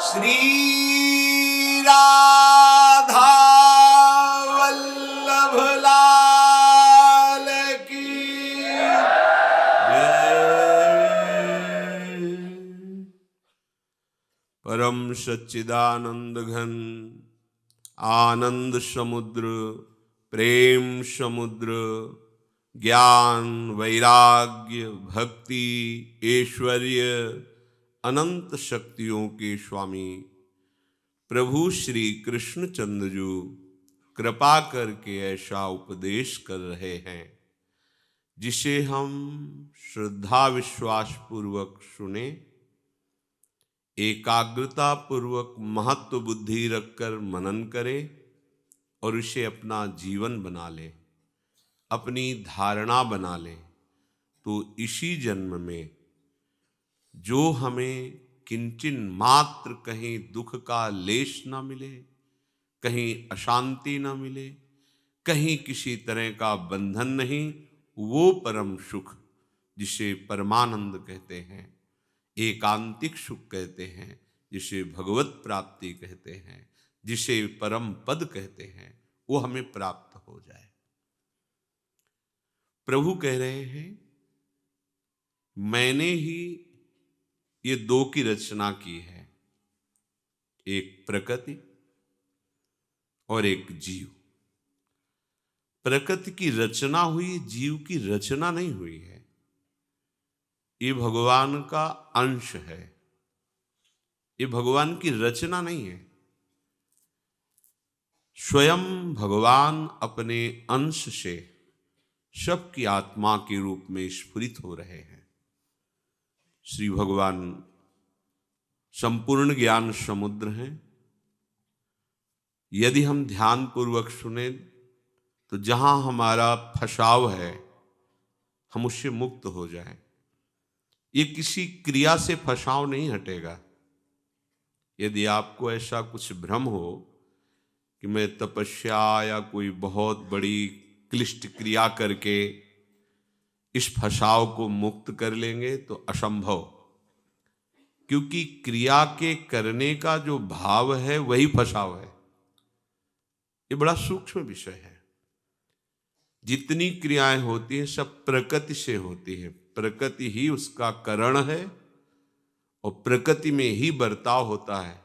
श्री राधा वल्लभ लाल की जय। परम सच्चिदानंद घन आनंद समुद्र, प्रेम समुद्र, ज्ञान वैराग्य भक्ति ऐश्वर्य अनंत शक्तियों के स्वामी प्रभु श्री कृष्णचंद्र जी कृपा करके ऐसा उपदेश कर रहे हैं जिसे हम श्रद्धा विश्वास पूर्वक सुने, एकाग्रता पूर्वक महत्व बुद्धि रखकर मनन करें और इसे अपना जीवन बना ले, अपनी धारणा बना ले, तो इसी जन्म में जो हमें किंचन मात्र कहीं दुख का लेश न मिले, कहीं अशांति न मिले, कहीं किसी तरह का बंधन नहीं, वो परम सुख जिसे परमानंद कहते हैं, एकांतिक सुख कहते हैं, जिसे भगवत प्राप्ति कहते हैं, जिसे परम पद कहते हैं, वो हमें प्राप्त हो जाए। प्रभु कह रहे हैं मैंने ही ये दो की रचना की है, एक प्रकृति और एक जीव। प्रकृति की रचना हुई, जीव की रचना नहीं हुई है। ये भगवान का अंश है, ये भगवान की रचना नहीं है। स्वयं भगवान अपने अंश से सबकी आत्मा के रूप में स्फुरित हो रहे हैं। श्री भगवान संपूर्ण ज्ञान समुद्र हैं। यदि हम ध्यान पूर्वक सुने तो जहां हमारा फसाव है हम उससे मुक्त हो जाएं। ये किसी क्रिया से फसाव नहीं हटेगा। यदि आपको ऐसा कुछ भ्रम हो कि मैं तपस्या या कोई बहुत बड़ी क्लिष्ट क्रिया करके इस फसाव को मुक्त कर लेंगे तो असंभव, क्योंकि क्रिया के करने का जो भाव है वही फसाव है। ये बड़ा सूक्ष्म विषय है। जितनी क्रियाएं होती हैं सब प्रकृति से होती है, प्रकृति ही उसका कारण है और प्रकृति में ही बर्ताव होता है।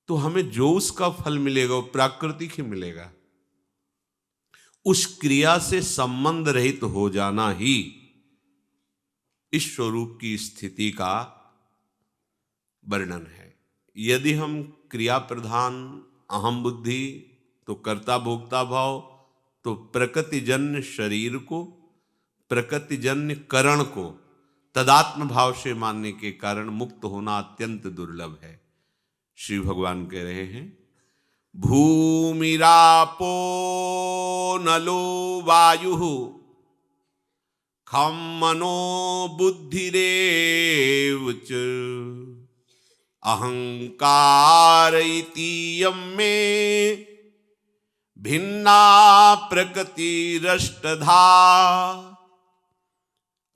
तो हमें जो उसका फल मिलेगा वो प्राकृतिक ही मिलेगा। उस क्रिया से संबंध रहित हो जाना ही इस स्वरूप की स्थिति का वर्णन है। यदि हम क्रिया प्रधान अहम बुद्धि तो कर्ता भोक्ता भाव, तो प्रकृतिजन्य शरीर को, प्रकृतिजन्य करण को तदात्म भाव से मानने के कारण मुक्त होना अत्यंत दुर्लभ है। श्री भगवान कह रहे हैं भूमिरापो नलो वायुः खम मनो बुद्धिरेव च अहंकार इतीयं मे भिन्ना प्रकृतिरष्टधा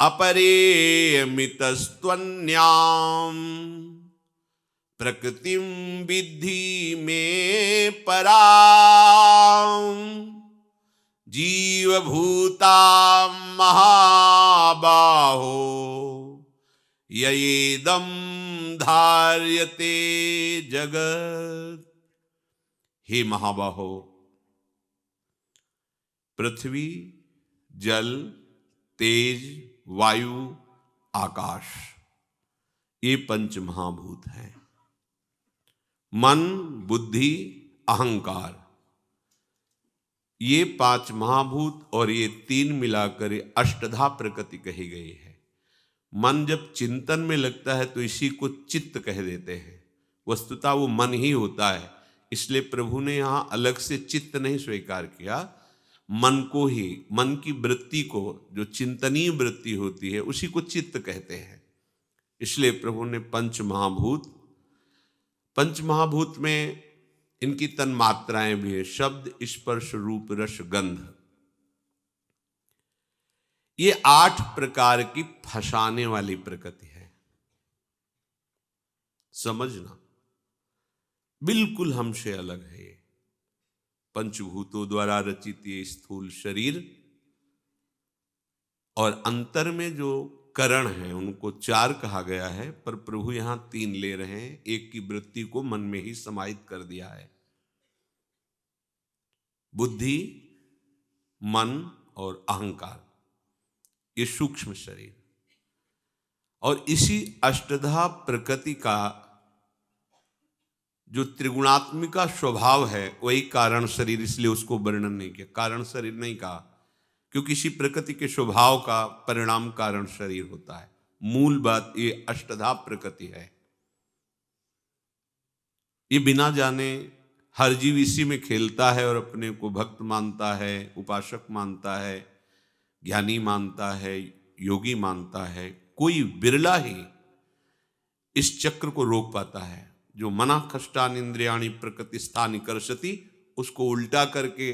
अपरेयमितस्त्वन्याम् प्रकृतिं विद्धि में पराम् जीवभूता महाबाहो ययेदं धार्यते जगत्। हे महाबाहो, पृथ्वी, जल, तेज, वायु, आकाश, ये पंच महाभूत हैं। मन, बुद्धि, अहंकार, ये पांच महाभूत और ये तीन मिलाकर अष्टधा प्रकृति कही गई है। मन जब चिंतन में लगता है तो इसी को चित्त कह देते हैं। वस्तुतः वो मन ही होता है, इसलिए प्रभु ने यहाँ अलग से चित्त नहीं स्वीकार किया। मन को ही, मन की वृत्ति को, जो चिंतनीय वृत्ति होती है उसी को चित्त कहते हैं। इसलिए प्रभु ने पंच महाभूत में इनकी तन्मात्राएं भी है, शब्द, स्पर्श, रूप, रस, गंध। ये 8 प्रकार की फंसाने वाली प्रकृति है। समझना, बिल्कुल हमसे अलग है ये। पंचभूतों द्वारा रचित ये स्थूल शरीर और अंतर में जो करण है उनको 4 कहा गया है, पर प्रभु यहां 3 ले रहे हैं। एक की वृत्ति को मन में ही समाहित कर दिया है। बुद्धि, मन और अहंकार, ये सूक्ष्म शरीर। और इसी अष्टधा प्रकृति का जो त्रिगुणात्मिका स्वभाव है वही कारण शरीर, इसलिए उसको वर्णन नहीं किया, कारण शरीर नहीं कहा, क्योंकि इसी प्रकृति के स्वभाव का परिणाम कारण शरीर होता है। मूल बात ये अष्टधा प्रकृति है। ये बिना जाने हर जीव इसी में खेलता है और अपने को भक्त मानता है, उपासक मानता है, ज्ञानी मानता है, योगी मानता है। कोई बिरला ही इस चक्र को रोक पाता है। जो मना कष्टान इंद्रियाणि प्रकृति स्थान कर्षति, उसको उल्टा करके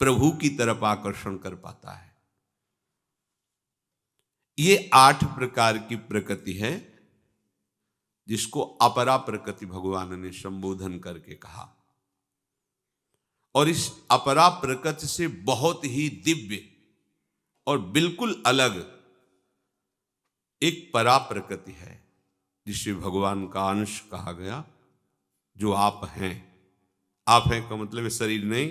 प्रभु की तरफ आकर्षण कर पाता है। ये 8 प्रकार की प्रकृति है जिसको अपरा प्रकृति भगवान ने संबोधन करके कहा। और इस अपरा प्रकृति से बहुत ही दिव्य और बिल्कुल अलग एक परा प्रकृति है जिसे भगवान का अंश कहा गया, जो आप हैं। आप हैं का मतलब ये शरीर नहीं,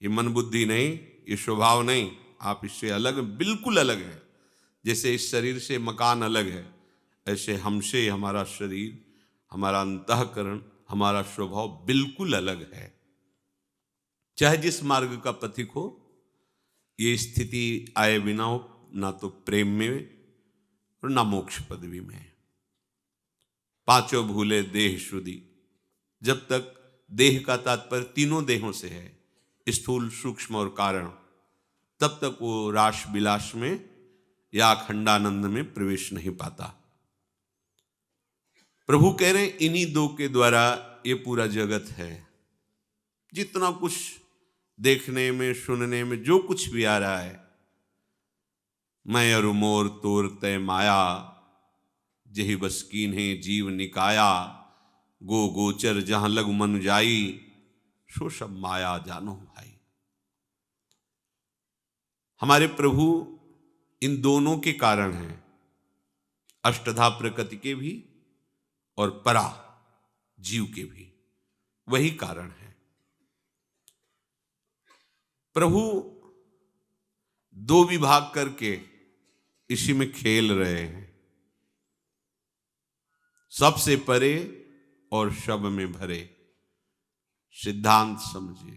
ये मन बुद्धि नहीं, ये स्वभाव नहीं, आप इससे अलग, बिल्कुल अलग है। जैसे इस शरीर से मकान अलग है, ऐसे हमसे हमारा शरीर, हमारा अंतःकरण, हमारा स्वभाव बिल्कुल अलग है। चाहे जिस मार्ग का पथिक हो, ये स्थिति आए बिना हो, ना तो प्रेम में और ना मोक्ष पदवी में। 5 भूले देह शुद्धि, जब तक देह का तात्पर्य तीनों देहों से है, स्थूल, सूक्ष्म और कारण, तब तक वो रास विलास में या अखंडानंद में प्रवेश नहीं पाता। प्रभु कह रहे हैं इन्हीं 2 के द्वारा ये पूरा जगत है। जितना कुछ देखने में, सुनने में जो कुछ भी आ रहा है, मैं अरु मोर तोर तय माया, जही बस कीन्हे जीव निकाया, गो गोचर जहां लग मन जाई, सो सब माया जानो भाई। हमारे प्रभु इन दोनों के कारण हैं, अष्टधा प्रकृति के भी और परा जीव के भी, वही कारण है। प्रभु 2 विभाग करके इसी में खेल रहे हैं, सबसे परे और सब में भरे। सिद्धांत समझिए।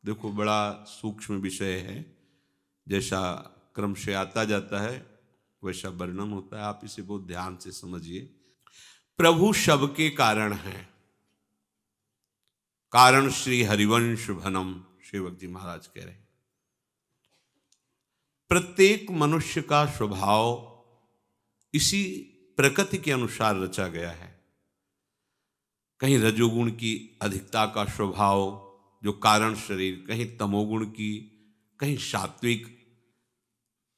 देखो बड़ा सूक्ष्म विषय है, जैसा क्रम से आता जाता है वैसा वर्णन होता है, आप इसे बहुत ध्यान से समझिए। प्रभु सबके कारण हैं। कारण श्री हरिवंश भनम, सेवक जी महाराज कह रहे हैं। प्रत्येक मनुष्य का स्वभाव इसी प्रकृति के अनुसार रचा गया है। कहीं रजोगुण की अधिकता का स्वभाव जो कारण शरीर, कहीं तमोगुण की, कहीं सात्विक,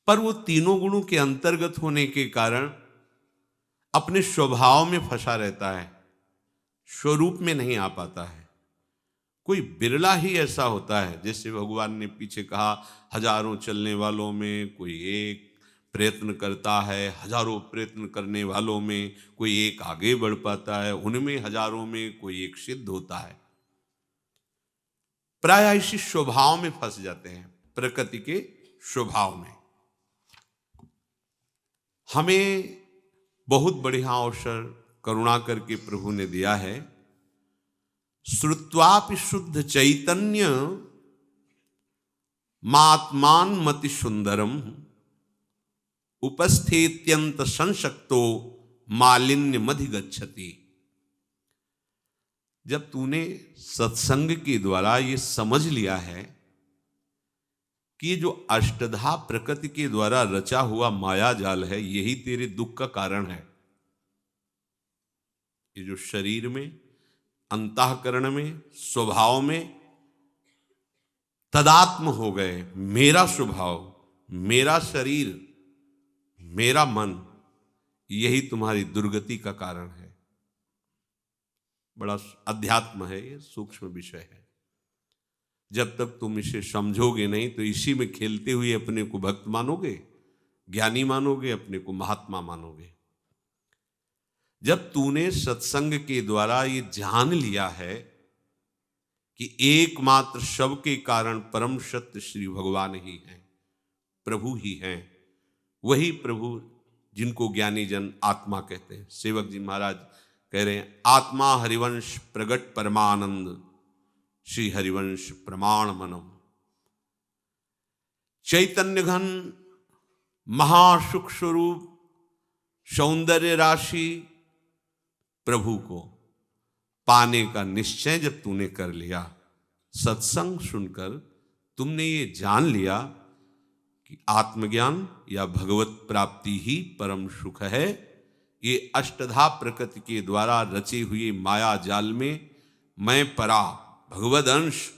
पर वो तीनों गुणों के अंतर्गत होने के कारण अपने स्वभाव में फंसा रहता है, स्वरूप में नहीं आ पाता है। कोई बिरला ही ऐसा होता है, जैसे भगवान ने पीछे कहा, हजारों चलने वालों में कोई एक प्रयत्न करता है, हजारों प्रयत्न करने वालों में कोई एक आगे बढ़ पाता है, उनमें हजारों में कोई एक सिद्ध होता है। प्राय इसी स्वभाव में फंस जाते हैं, प्रकृति के स्वभाव में। हमें बहुत बढ़िया अवसर करुणा करके प्रभु ने दिया है। श्रुत्वापि शुद्ध चैतन्य मात्मान मति सुंदरम, उपस्थित्यंत संशक्तो मालिन्य मधि गच्छति। जब तूने सत्संग के द्वारा ये समझ लिया है कि ये जो अष्टधा प्रकृति के द्वारा रचा हुआ माया जाल है, यही तेरे दुख का कारण है। ये जो शरीर में, अंतःकरण में, स्वभाव में तदात्म हो गए, मेरा स्वभाव, मेरा शरीर, मेरा मन, यही तुम्हारी दुर्गति का कारण है। बड़ा अध्यात्म है, ये सूक्ष्म विषय है। जब तक तुम इसे समझोगे नहीं तो इसी में खेलते हुए अपने को भक्त मानोगे, ज्ञानी मानोगे, अपने को महात्मा मानोगे। जब तूने सत्संग के द्वारा ये जान लिया है कि एकमात्र शव के कारण परम सत्य श्री भगवान ही हैं, प्रभु ही हैं, वही प्रभु जिनको ज्ञानी जन आत्मा कहते हैं। सेवक जी महाराज कह रहे हैं, आत्मा हरिवंश प्रगट परमानंद, श्री हरिवंश प्रमाण मनम। चैतन्य घन महासुख स्वरूप सौंदर्य राशि प्रभु को पाने का निश्चय जब तूने कर लिया, सत्संग सुनकर तुमने ये जान लिया कि आत्मज्ञान या भगवत प्राप्ति ही परम सुख है, ये अष्टधा प्रकृति के द्वारा रचे हुए माया जाल में मैं परा भगवद अंश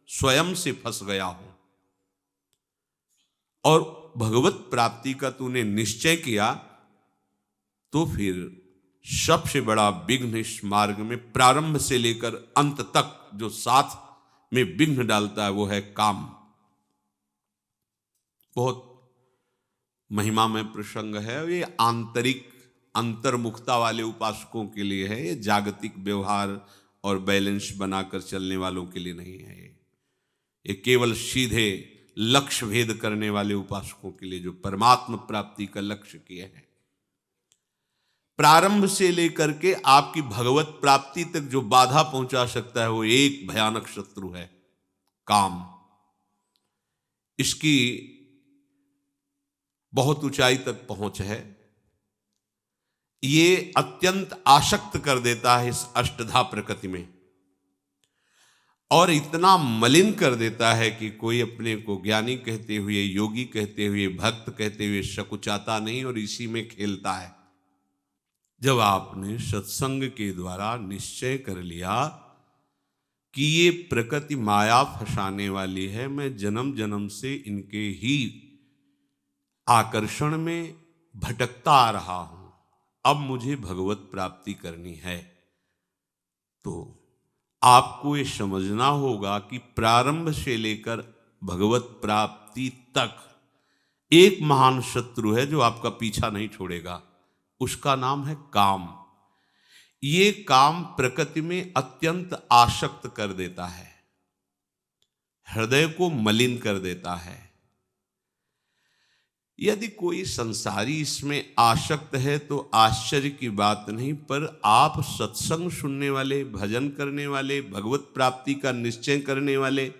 स्वयं से फंस गया हूं, और भगवत प्राप्ति का तूने निश्चय किया तो फिर सबसे बड़ा विघ्न इस मार्ग में प्रारंभ से लेकर अंत तक जो साथ में विघ्न डालता है वो है काम। बहुत महिमा में प्रसंग है, ये आंतरिक अंतर्मुखता वाले उपासकों के लिए है, ये जागतिक व्यवहार और बैलेंस बनाकर चलने वालों के लिए नहीं है। ये केवल सीधे लक्ष्य भेद करने वाले उपासकों के लिए जो परमात्मा प्राप्ति का लक्ष्य किए हैं। प्रारंभ से लेकर के आपकी भगवत प्राप्ति तक जो बाधा पहुंचा सकता है वो एक भयानक शत्रु है, काम। इसकी बहुत ऊंचाई तक पहुंच है, ये अत्यंत आसक्त कर देता है इस अष्टधा प्रकृति में, और इतना मलिन कर देता है कि कोई अपने को ज्ञानी कहते हुए, योगी कहते हुए, भक्त कहते हुए सकुचाता नहीं और इसी में खेलता है। जब आपने सत्संग के द्वारा निश्चय कर लिया कि ये प्रकृति माया फंसाने वाली है, मैं जन्म जन्म से इनके ही आकर्षण में भटकता आ रहा हूं, अब मुझे भगवत प्राप्ति करनी है, तो आपको ये समझना होगा कि प्रारंभ से लेकर भगवत प्राप्ति तक एक महान शत्रु है जो आपका पीछा नहीं छोड़ेगा, उसका नाम है काम। ये काम प्रकृति में अत्यंत आसक्त कर देता है, हृदय को मलिन कर देता है। यदि कोई संसारी इसमें आसक्त है तो आश्चर्य की बात नहीं, पर आप सत्संग सुनने वाले, भजन करने वाले, भगवत प्राप्ति का निश्चय करने वाले,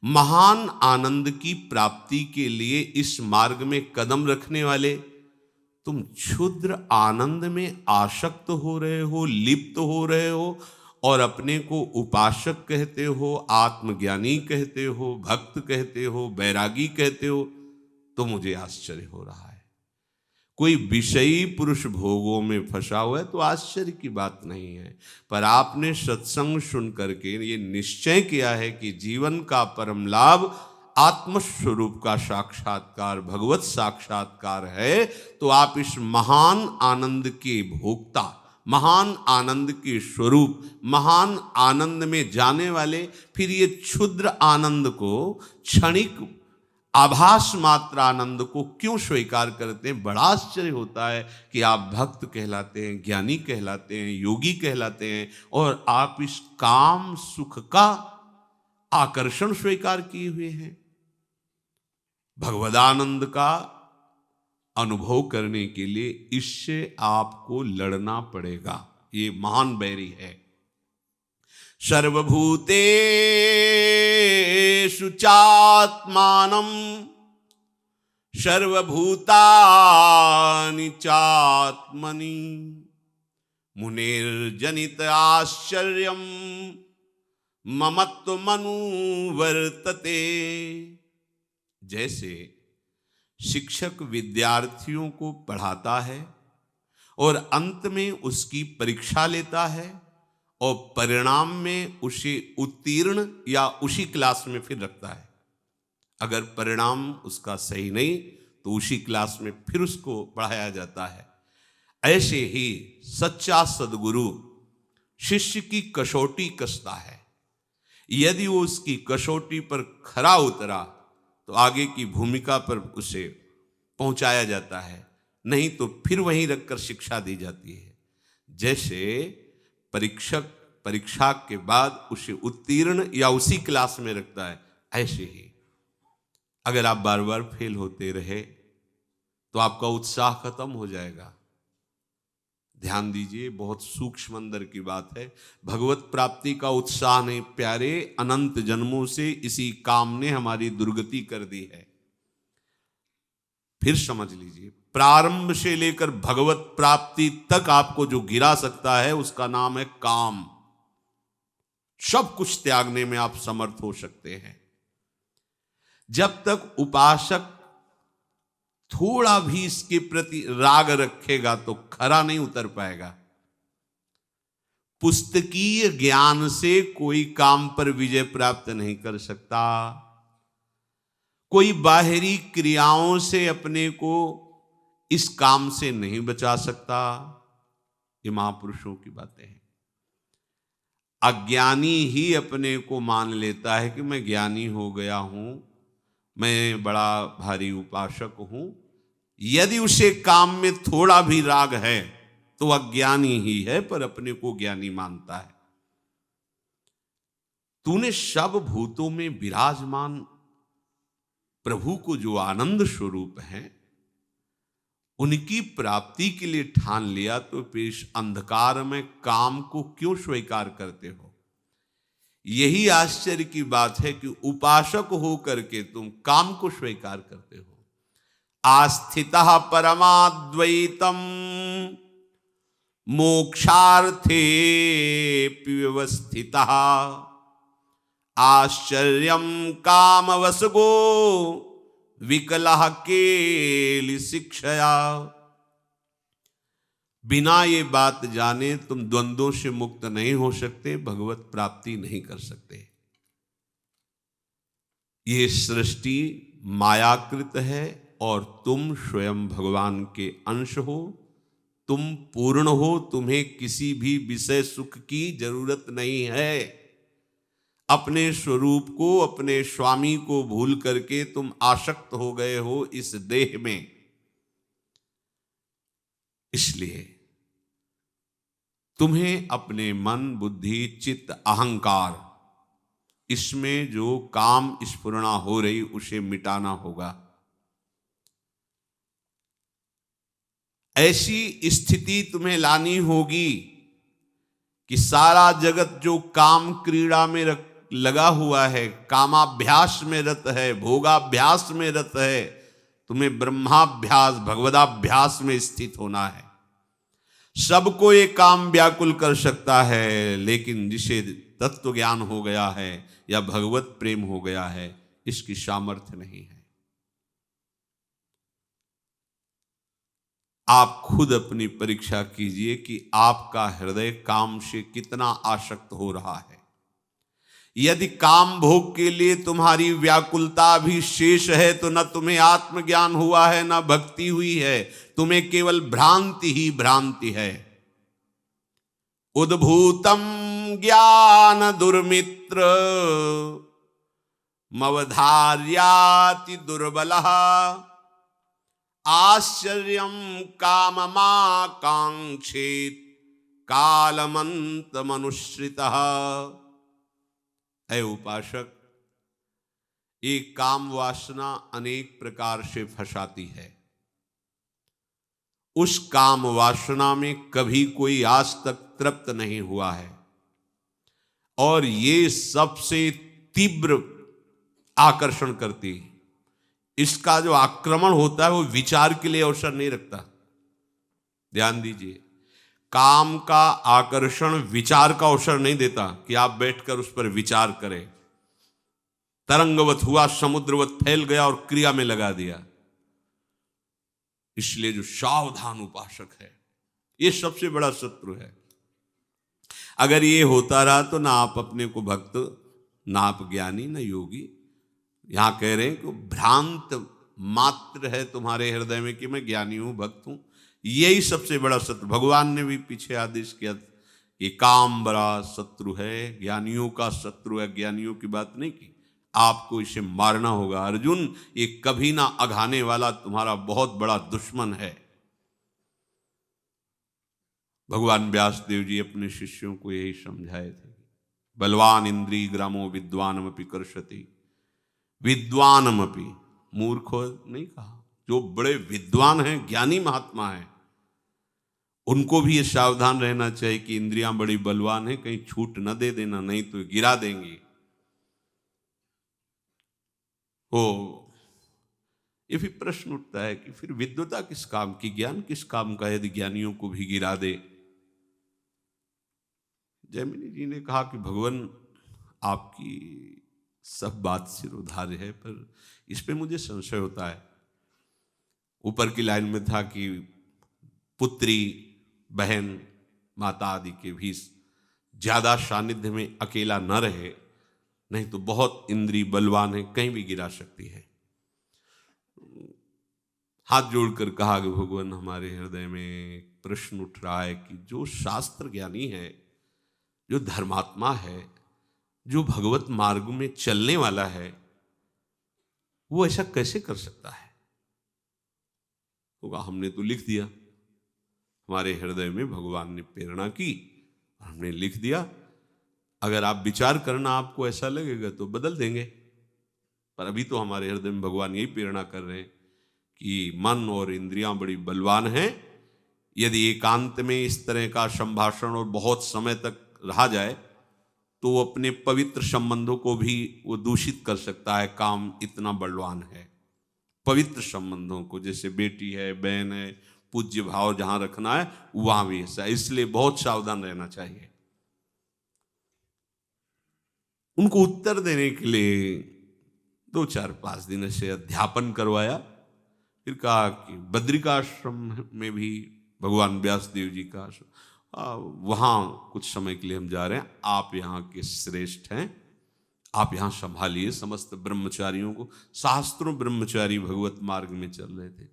महान आनंद की प्राप्ति के लिए इस मार्ग में कदम रखने वाले, तुम क्षुद्र आनंद में आसक्त हो रहे हो, लिप्त हो रहे हो और अपने को उपासक कहते हो, आत्मज्ञानी कहते हो, भक्त कहते हो, बैरागी कहते हो, तो मुझे आश्चर्य हो रहा है। कोई विषयी पुरुष भोगों में फंसा हुआ है तो आश्चर्य की बात नहीं है, पर आपने सत्संग सुन करके ये निश्चय किया है कि जीवन का परम लाभ आत्मस्वरूप का साक्षात्कार, भगवत साक्षात्कार है, तो आप इस महान आनंद के भोक्ता, महान आनंद के स्वरूप, महान आनंद में जाने वाले, फिर ये क्षुद्र आनंद को, क्षणिक आभास मात्र आनंद को क्यों स्वीकार करते हैं। बड़ा आश्चर्य होता है कि आप भक्त कहलाते हैं, ज्ञानी कहलाते हैं, योगी कहलाते हैं, और आप इस काम सुख का आकर्षण स्वीकार किए हुए हैं। भगवदानंद का अनुभव करने के लिए इससे आपको लड़ना पड़ेगा, ये महान बैरी है। सर्वभूतेषु चात्मानं सर्वभूतानि चात्मनि मुनिर्जनित आश्चर्यं ममत्वमनुवर्तते। जैसे शिक्षक विद्यार्थियों को पढ़ाता है और अंत में उसकी परीक्षा लेता है और परिणाम में उसे उत्तीर्ण या उसी क्लास में फिर रखता है। अगर परिणाम उसका सही नहीं तो उसी क्लास में फिर उसको पढ़ाया जाता है। ऐसे ही सच्चा सद्गुरु शिष्य की कसौटी कसता है। यदि वो उसकी कसौटी पर खरा उतरा तो आगे की भूमिका पर उसे पहुंचाया जाता है, नहीं तो फिर वहीं रखकर शिक्षा दी जाती है। जैसे परीक्षक परीक्षा के बाद उसे उत्तीर्ण या उसी क्लास में रखता है, ऐसे ही अगर आप बार बार फेल होते रहे तो आपका उत्साह खत्म हो जाएगा। ध्यान दीजिए, बहुत सूक्ष्म अंदर की बात है। भगवत प्राप्ति का उत्साह नहीं प्यारे, अनंत जन्मों से इसी काम ने हमारी दुर्गति कर दी है। फिर समझ लीजिए, प्रारंभ से लेकर भगवत प्राप्ति तक आपको जो गिरा सकता है उसका नाम है काम। सब कुछ त्यागने में आप समर्थ हो सकते हैं। जब तक उपासक थोड़ा भी इसके प्रति राग रखेगा तो खरा नहीं उतर पाएगा। पुस्तकीय ज्ञान से कोई काम पर विजय प्राप्त नहीं कर सकता। कोई बाहरी क्रियाओं से अपने को इस काम से नहीं बचा सकता। ये महापुरुषों की बातें हैं। अज्ञानी ही अपने को मान लेता है कि मैं ज्ञानी हो गया हूं, मैं बड़ा भारी उपासक हूं। यदि उसे काम में थोड़ा भी राग है तो अज्ञानी ही है, पर अपने को ज्ञानी मानता है। तूने सब भूतों में विराजमान प्रभु को जो आनंद स्वरूप है उनकी प्राप्ति के लिए ठान लिया, तो पेश अंधकार में काम को क्यों स्वीकार करते हो? यही आश्चर्य की बात है कि उपासक हो करके तुम काम को स्वीकार करते हो। आस्थितः परमाद्वैतम मोक्षार्थे व्यवस्थितः आश्चर्यम कामवसगो विकलः केलि शिक्षया। बिना ये बात जाने तुम द्वंद्वों से मुक्त नहीं हो सकते, भगवत प्राप्ति नहीं कर सकते। ये सृष्टि मायाकृत है और तुम स्वयं भगवान के अंश हो। तुम पूर्ण हो, तुम्हें किसी भी विषय सुख की जरूरत नहीं है। अपने स्वरूप को, अपने स्वामी को भूल करके तुम आसक्त हो गए हो इस देह में। इसलिए तुम्हें अपने मन, बुद्धि, चित्त, अहंकार, इसमें जो काम स्फुरणा हो रही उसे मिटाना होगा। ऐसी स्थिति तुम्हें लानी होगी कि सारा जगत जो काम क्रीड़ा में लगा हुआ है, कामाभ्यास में रत है, भोगाभ्यास में रत है, तुम्हें ब्रह्माभ्यास, भगवदाभ्यास में स्थित होना है। सबको ये काम व्याकुल कर सकता है, लेकिन जिसे तत्व ज्ञान हो गया है या भगवत प्रेम हो गया है, इसकी सामर्थ्य नहीं है। आप खुद अपनी परीक्षा कीजिए कि आपका हृदय काम से कितना आसक्त हो रहा है। यदि काम भोग के लिए तुम्हारी व्याकुलता भी शेष है तो न तुम्हें आत्मज्ञान हुआ है, न भक्ति हुई है, तुम्हें केवल भ्रांति ही भ्रांति है। उद्भूतम ज्ञान दुर्मित्र मवधार्याति दुर्बलः आश्चर्यम काममाकांक्षेत कालमंत मनुष्रितः। ऐ उपासक, एक काम वासना अनेक प्रकार से फंसाती है। उस काम वासना में कभी कोई आज तक तृप्त नहीं हुआ है, और ये सबसे तीव्र आकर्षण करती है। इसका जो आक्रमण होता है वो विचार के लिए अवसर नहीं रखता। ध्यान दीजिए, काम का आकर्षण विचार का अवसर नहीं देता कि आप बैठकर उस पर विचार करें। तरंगवत हुआ, समुद्रवत फैल गया और क्रिया में लगा दिया। इसलिए जो सावधान उपासक है, ये सबसे बड़ा शत्रु है। अगर ये होता रहा तो ना आप अपने को भक्त, ना आप ज्ञानी, ना योगी। यहां कह रहे हैं कि भ्रांत मात्र है तुम्हारे हृदय में कि मैं ज्ञानी हूं, भक्त हूं। यही सबसे बड़ा शत्रु। भगवान ने भी पीछे आदेश किया ये काम बड़ा शत्रु है, ज्ञानियों का शत्रु है। ज्ञानियों की बात नहीं की, आपको इसे मारना होगा। अर्जुन, ये कभी ना अघाने वाला तुम्हारा बहुत बड़ा दुश्मन है। भगवान व्यास देव जी अपने शिष्यों को यही समझाए थे, बलवान इंद्रिय ग्रामो विद्वानमपि कर्षति, विद्वानमपि, मूर्ख नहीं कहा, जो बड़े विद्वान हैं, ज्ञानी महात्मा हैं, उनको भी ये सावधान रहना चाहिए कि इंद्रियां बड़ी बलवान हैं, कहीं छूट न दे देना, नहीं तो गिरा देंगी। ये फिर प्रश्न उठता है कि फिर विद्वता किस काम की, ज्ञान किस काम का, यदि ज्ञानियों को भी गिरा दे। जैमिनी जी ने कहा कि भगवान, आपकी सब बात सिरोधार्य है, पर इस पे मुझे संशय होता है। ऊपर की लाइन में था कि पुत्री, बहन, माता आदि के भी ज्यादा सानिध्य में अकेला न रहे, नहीं तो बहुत इंद्रिय बलवान है, कहीं भी गिरा सकती है। हाथ जोड़कर कहा कि भगवान, हमारे हृदय में एक प्रश्न उठ रहा है कि जो शास्त्र ज्ञानी है, जो धर्मात्मा है, जो भगवत मार्ग में चलने वाला है, वो ऐसा कैसे कर सकता है? होगा, हमने तो लिख दिया, हमारे हृदय में भगवान ने प्रेरणा की, हमने लिख दिया। अगर आप विचार करना आपको ऐसा लगेगा तो बदल देंगे, पर अभी तो हमारे हृदय में भगवान यही प्रेरणा कर रहे हैं कि मन और इंद्रियां बड़ी बलवान हैं। यदि एकांत में इस तरह का संभाषण और बहुत समय तक रहा जाए तो वो अपने पवित्र संबंधों को भी वो दूषित कर सकता है। काम इतना बलवान है, पवित्र संबंधों को, जैसे बेटी है, बहन है, पूज्य भाव जहां रखना है वहां भी ऐसा, इसलिए बहुत सावधान रहना चाहिए। उनको उत्तर देने के लिए 2-4-5 दिन से अध्यापन करवाया। फिर कहा कि बद्रिकाश्रम में भी भगवान व्यास देव जी का वहाँ कुछ समय के लिए हम जा रहे हैं, आप यहाँ के श्रेष्ठ हैं, आप यहाँ संभालिए समस्त ब्रह्मचारियों को। शास्त्रों ब्रह्मचारी भगवत मार्ग में चल रहे थे।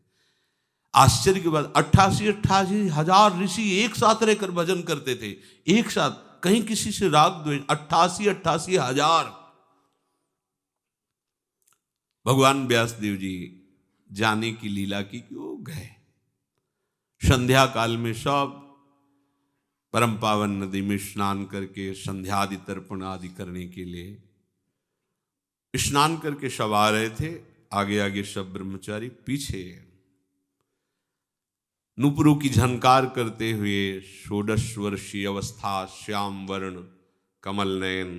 आश्चर्य की बात, 88 हजार ऋषि एक साथ रहकर भजन करते थे, एक साथ, कहीं किसी से राग द्वेष। 88 हजार। भगवान व्यास देव जी जाने की लीला की कि वो गए संध्या काल में, सब परम पावन नदी में स्नान करके संध्या आदि तर्पण आदि करने के लिए स्नान करके सब आ रहे थे। आगे आगे सब ब्रह्मचारी, पीछे नूपुरों की झनकार करते हुए 16 वर्षीय अवस्था, श्याम वर्ण, कमल नयन,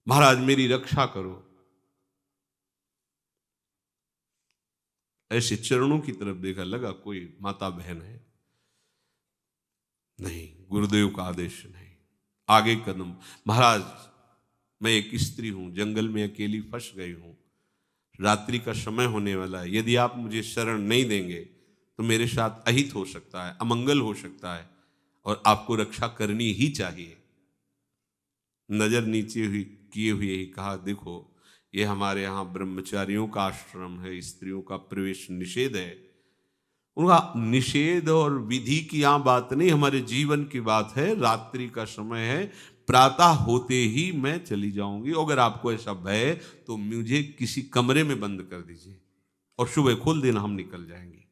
महाराज मेरी रक्षा करो, ऐसे चरणों की तरफ देखा, लगा कोई माता बहन है, नहीं, गुरुदेव का आदेश नहीं। आगे कदम, महाराज मैं एक स्त्री हूं, जंगल में अकेली फंस गई हूं, रात्रि का समय होने वाला है, यदि आप मुझे शरण नहीं देंगे तो मेरे साथ अहित हो सकता है, अमंगल हो सकता है, और आपको रक्षा करनी ही चाहिए। नजर नीचे हुई किए हुए ही कहा, देखो ये हमारे यहाँ ब्रह्मचारियों का आश्रम है, स्त्रियों का प्रवेश निषेध है। उनका निषेध और विधि की यहाँ बात नहीं, हमारे जीवन की बात है। रात्रि का समय है, प्रातः होते ही मैं चली जाऊंगी, अगर आपको ऐसा भय है तो मुझे किसी कमरे में बंद कर दीजिए और सुबह खोल देना, हम निकल जाएंगे।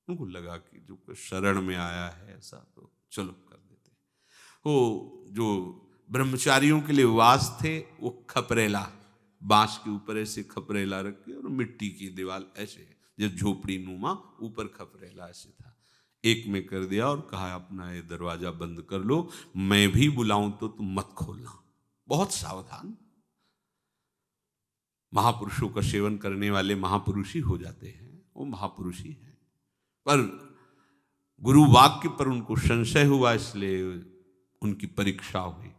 उनको लगा कि जो शरण में आया है ऐसा, तो चलो कर देते। वो जो ब्रह्मचारियों के लिए वास थे, वो खपरेला, बांस के ऊपर ऐसे खपरेला रख के, और मिट्टी की दीवार ऐसे, जब झोपड़ी नुमा, ऊपर खपरेला ऐसे था, एक में कर दिया और कहा अपना ये दरवाजा बंद कर लो, मैं भी बुलाऊं तो तुम मत खोलना। बहुत सावधान। महापुरुषों का सेवन करने वाले महापुरुष ही हो जाते हैं, वो महापुरुष ही हैं, पर गुरु वाक्य पर उनको संशय हुआ, इसलिए उनकी परीक्षा हुई।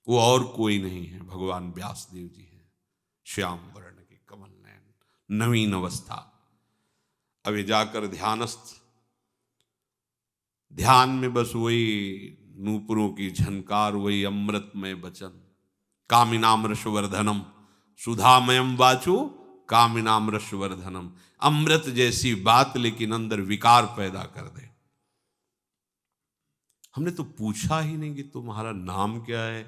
वो और कोई नहीं है, भगवान व्यास देव जी हैं, श्याम वर्ण के, कमल नयन, नवीन अवस्था। अभी जाकर ध्यानस्थ, ध्यान में बस वही नूपुरों की झनकार, वही अमृतमय वचन, कामिनाम रसवर्धनम सुधामयम वाचो कामिनाम रसवर्धनम। अमृत जैसी बात लेकिन अंदर विकार पैदा कर दे। हमने तो पूछा ही नहीं कि तुम्हारा नाम क्या है,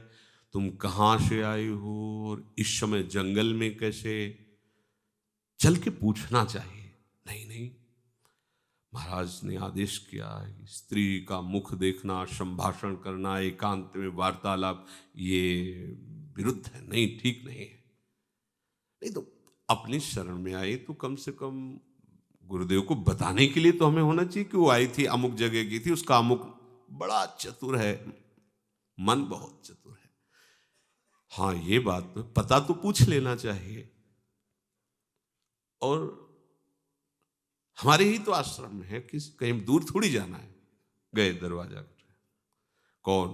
तुम कहाँ से आए हो और इस समय जंगल में कैसे। चल के पूछना चाहिए। नहीं नहीं, महाराज ने आदेश किया है, स्त्री का मुख देखना, संभाषण करना, एकांत में वार्तालाप, ये विरुद्ध है, नहीं, ठीक नहीं है। नहीं तो अपनी शरण में आई तो कम से कम गुरुदेव को बताने के लिए तो हमें होना चाहिए कि वो आई थी, अमुक जगह की थी, उसका अमुक। बड़ा चतुर है, मन बहुत चतुर है। हाँ, ये बात तो पता तो पूछ लेना चाहिए। और हमारे ही तो आश्रम में है, किस कहीं दूर थोड़ी जाना है। गए, दरवाजा कर, कौन?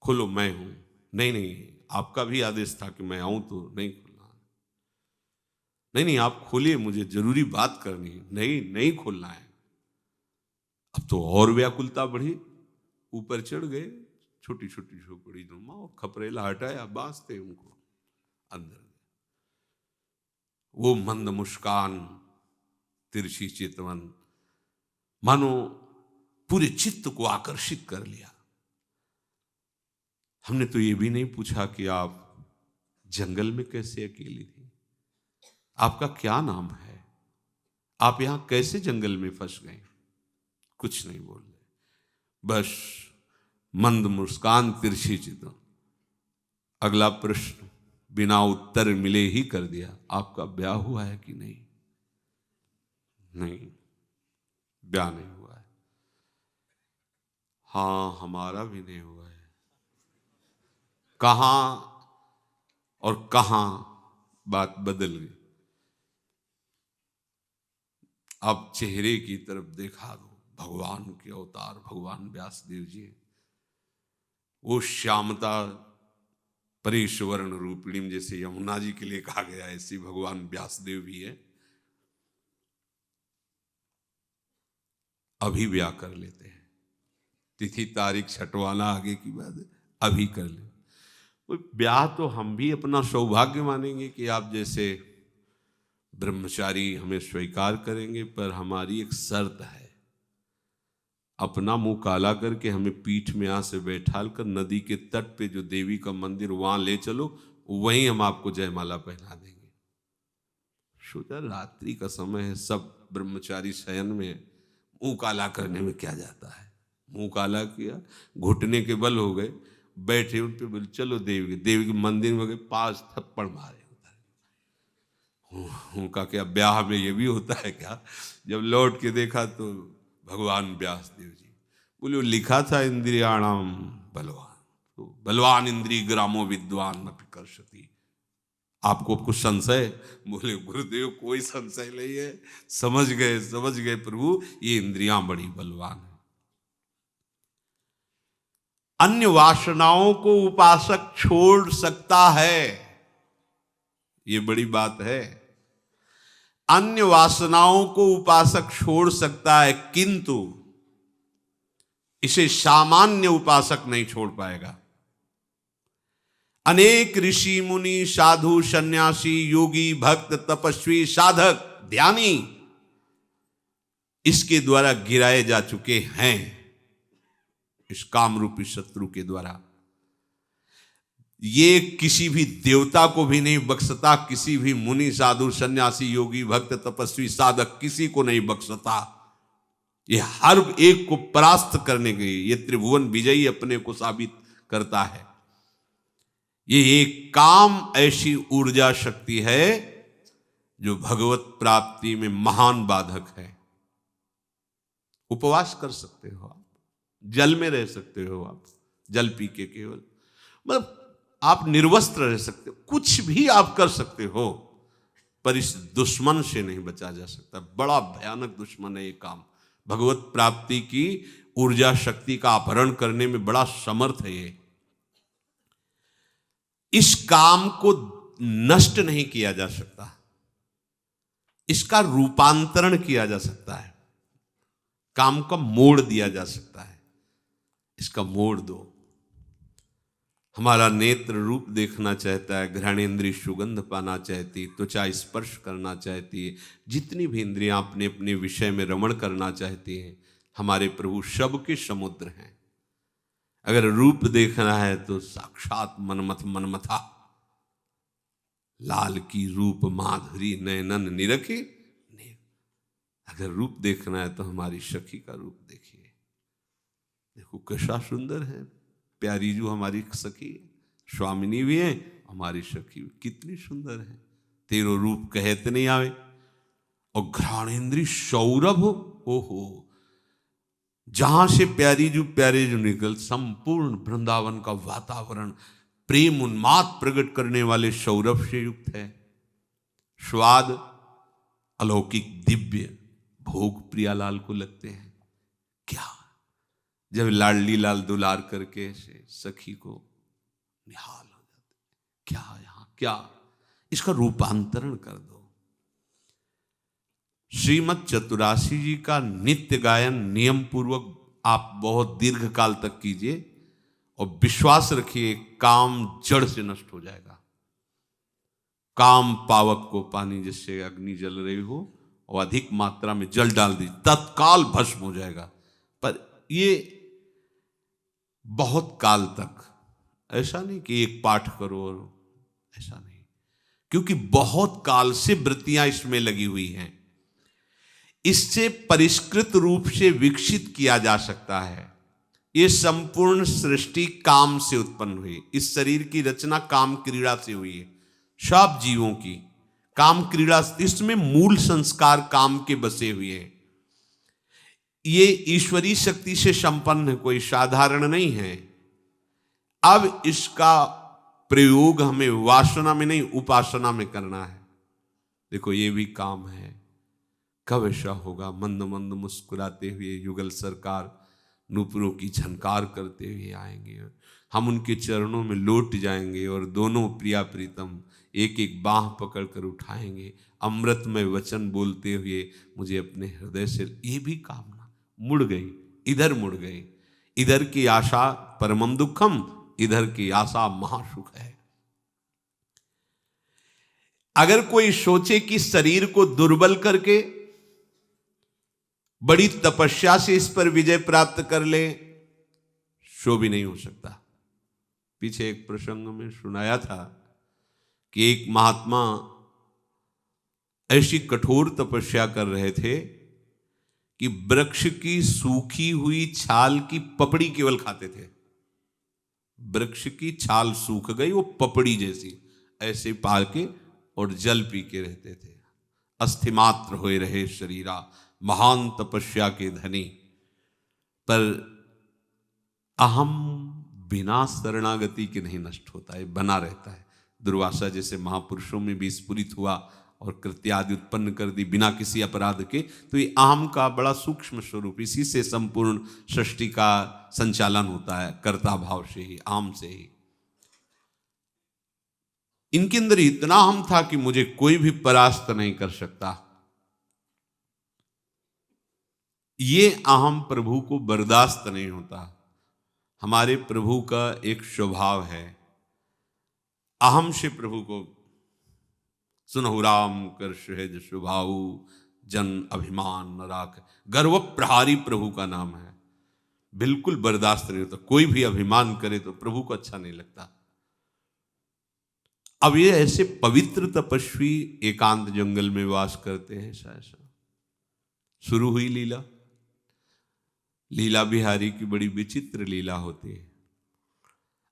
खोलो, मैं हूं। नहीं नहीं, आपका भी आदेश था कि मैं आऊं तो नहीं खुलना। नहीं नहीं, आप खोलिए, मुझे जरूरी बात करनी है। नहीं नहीं खोलना है। अब तो और व्याकुलता बढ़ी, ऊपर चढ़ गए, छोटी छोटी झोपड़ी नुमा, और खपरेला हटाया, बांसते उनको अंदर। वो मंद मुस्कान, तिरछी चितवन, मानो पूरे चित्त को आकर्षित कर लिया। हमने तो ये भी नहीं पूछा कि आप जंगल में कैसे अकेली थी, आपका क्या नाम है, आप यहां कैसे जंगल में फंस गए। कुछ नहीं बोल रहे, बस मंद मुस्कान, तिरछी चितवन। अगला प्रश्न बिना उत्तर मिले ही कर दिया, आपका ब्याह हुआ है कि नहीं? नहीं, ब्याह नहीं हुआ है। हाँ, हमारा भी नहीं हुआ है। कहां और कहां बात बदल गई। अब चेहरे की तरफ देखा दो, भगवान के अवतार भगवान व्यासदेव जी, वो श्यामता परेशवर्ण रूपिणी, जैसे यमुना जी के लिए कहा गया, ऐसी भगवान व्यासदेव भी है। अभी ब्याह कर लेते हैं, तिथि तारीख छटवाना आगे की बात है, अभी कर ले। ब्याह तो हम भी अपना सौभाग्य मानेंगे कि आप जैसे ब्रह्मचारी हमें स्वीकार करेंगे, पर हमारी एक शर्त है, अपना मुंह काला करके हमें पीठ में यहाँ से बैठाल कर नदी के तट पे जो देवी का मंदिर वहां ले चलो, वहीं हम आपको जयमाला पहना देंगे। सोचा रात्रि का समय है, सब ब्रह्मचारी शयन में, मुंह काला करने में क्या जाता है। मुंह काला किया, घुटने के बल हो गए, बैठे उन पे बोले चलो देवी के मंदिर में गए, 5 थप्पड़ मारे। उनका क्या ब्याह में ये भी होता है क्या? जब लौट के देखा तो भगवान व्यासदेव जी बोले, वो लिखा था इंद्रियाणाम बलवान, तो बलवान इंद्रिय ग्रामो विद्वान न कर्षति। आपको कुछ संशय? बोले गुरुदेव कोई संशय नहीं है, समझ गए प्रभु, ये इंद्रियां बड़ी बलवान है। अन्य वासनाओं को उपासक छोड़ सकता है, ये बड़ी बात है। अन्य वासनाओं को उपासक छोड़ सकता है, किंतु इसे सामान्य उपासक नहीं छोड़ पाएगा। अनेक ऋषि मुनि साधु सन्यासी योगी भक्त तपस्वी साधक ध्यानी इसके द्वारा गिराए जा चुके हैं, इस कामरूपी शत्रु के द्वारा। ये किसी भी देवता को भी नहीं बख्शता, किसी भी मुनि साधु सन्यासी योगी भक्त तपस्वी साधक किसी को नहीं बख्शता। ये हर एक को परास्त करने के लिए ये त्रिभुवन विजयी अपने को साबित करता है। ये एक काम ऐसी ऊर्जा शक्ति है जो भगवत प्राप्ति में महान बाधक है। उपवास कर सकते हो आप, जल में रह सकते हो आप, जल पी के केवल, मतलब आप निर्वस्त्र रह सकते हो, कुछ भी आप कर सकते हो, पर इस दुश्मन से नहीं बचा जा सकता। बड़ा भयानक दुश्मन है ये काम। भगवत प्राप्ति की ऊर्जा शक्ति का अपहरण करने में बड़ा समर्थ है ये। इस काम को नष्ट नहीं किया जा सकता, इसका रूपांतरण किया जा सकता है, काम का मोड़ दिया जा सकता है। इसका मोड़ दो। हमारा नेत्र रूप देखना चाहता है, घ्राणेन्द्रिय सुगंध पाना चाहती, त्वचा स्पर्श करना चाहती है, जितनी भी इंद्रियां अपने अपने विषय में रमण करना चाहती हैं, हमारे प्रभु सबके समुद्र हैं। अगर रूप देखना है तो साक्षात मनमथ मनमथा, लाल की रूप माधुरी नयनन निरखे। अगर रूप देखना है तो हमारी सखी का रूप देखिए। देखो कैसा सुंदर है, प्यारी जो हमारी सखी है, स्वामिनी भी है, हमारी सखी भी कितनी सुंदर है। तेरो रूप कहते नहीं आवे। और घ्राणेन्द्री सौरभ हो, ओहो, जहां से प्यारी जो निकल, संपूर्ण वृंदावन का वातावरण प्रेम उन्माद प्रकट करने वाले सौरभ से युक्त है। स्वाद अलौकिक दिव्य भोग प्रियालाल को लगते हैं। क्या जब लाडली लाल दुलार करके ऐसे सखी को निहाल हो जाते, क्या यहां क्या, इसका रूपांतरण कर दो। श्रीमद चतुरासी जी का नित्य गायन नियम पूर्वक आप बहुत दीर्घ काल तक कीजिए और विश्वास रखिए काम जड़ से नष्ट हो जाएगा। काम पावक को पानी जिससे अग्नि जल रही हो और अधिक मात्रा में जल डाल दी, तत्काल भस्म हो जाएगा। पर ये बहुत काल तक, ऐसा नहीं कि एक पाठ करो और ऐसा नहीं, क्योंकि बहुत काल से वृत्तियां इसमें लगी हुई हैं। इससे परिष्कृत रूप से विकसित किया जा सकता है। ये संपूर्ण सृष्टि काम से उत्पन्न हुई। इस शरीर की रचना काम क्रीड़ा से हुई है। सब जीवों की काम क्रीड़ा, इसमें मूल संस्कार काम के बसे हुए हैं। ये ईश्वरीय शक्ति से संपन्न, कोई साधारण नहीं है। अब इसका प्रयोग हमें वासना में नहीं उपासना में करना है। देखो ये भी काम है। कब ऐसा होगा? मंद मंद मुस्कुराते हुए युगल सरकार नूपुरों की झनकार करते हुए आएंगे, हम उनके चरणों में लौट जाएंगे और दोनों प्रिया प्रीतम एक एक बाह पकड़कर उठाएंगे, अमृतमय वचन बोलते हुए मुझे अपने हृदय से। ये भी कामना मुड़ गई, इधर मुड़ गई। इधर की आशा परमम दुखम, इधर की आशा महासुख है। अगर कोई सोचे कि शरीर को दुर्बल करके बड़ी तपस्या से इस पर विजय प्राप्त कर ले, सो भी नहीं हो सकता। पीछे एक प्रसंग में सुनाया था कि एक महात्मा ऐसी कठोर तपस्या कर रहे थे कि वृक्ष की सूखी हुई छाल की पपड़ी केवल खाते थे। वृक्ष की छाल सूख गई, वो पपड़ी जैसी ऐसे पाल के और जल पी के रहते थे। अस्थिमात्र होए रहे शरीरा, महान तपस्या के धनी। पर अहम बिना शरणागति के नहीं नष्ट होता है, बना रहता है। दुर्वासा जैसे महापुरुषों में भी स्फुरित हुआ और कृत्य आदि उत्पन्न कर दी बिना किसी अपराध के। तो ये अहम का बड़ा सूक्ष्म स्वरूप, इसी से संपूर्ण सृष्टि का संचालन होता है, कर्ता भाव से ही, अहम से ही। इनके अंदर इतना अहम था कि मुझे कोई भी परास्त नहीं कर सकता। ये अहम प्रभु को बर्दाश्त नहीं होता। हमारे प्रभु का एक स्वभाव है, अहम से प्रभु को सुनहु राम कर सहज स्वभाव, जन अभिमान न राख। गर्व प्रहारी प्रभु का नाम है। बिल्कुल बर्दाश्त नहीं होता, कोई भी अभिमान करे तो प्रभु को अच्छा नहीं लगता। अब ये ऐसे पवित्र तपस्वी एकांत जंगल में वास करते हैं। ऐसा शुरू हुई लीला। लीला बिहारी की बड़ी विचित्र लीला होती है।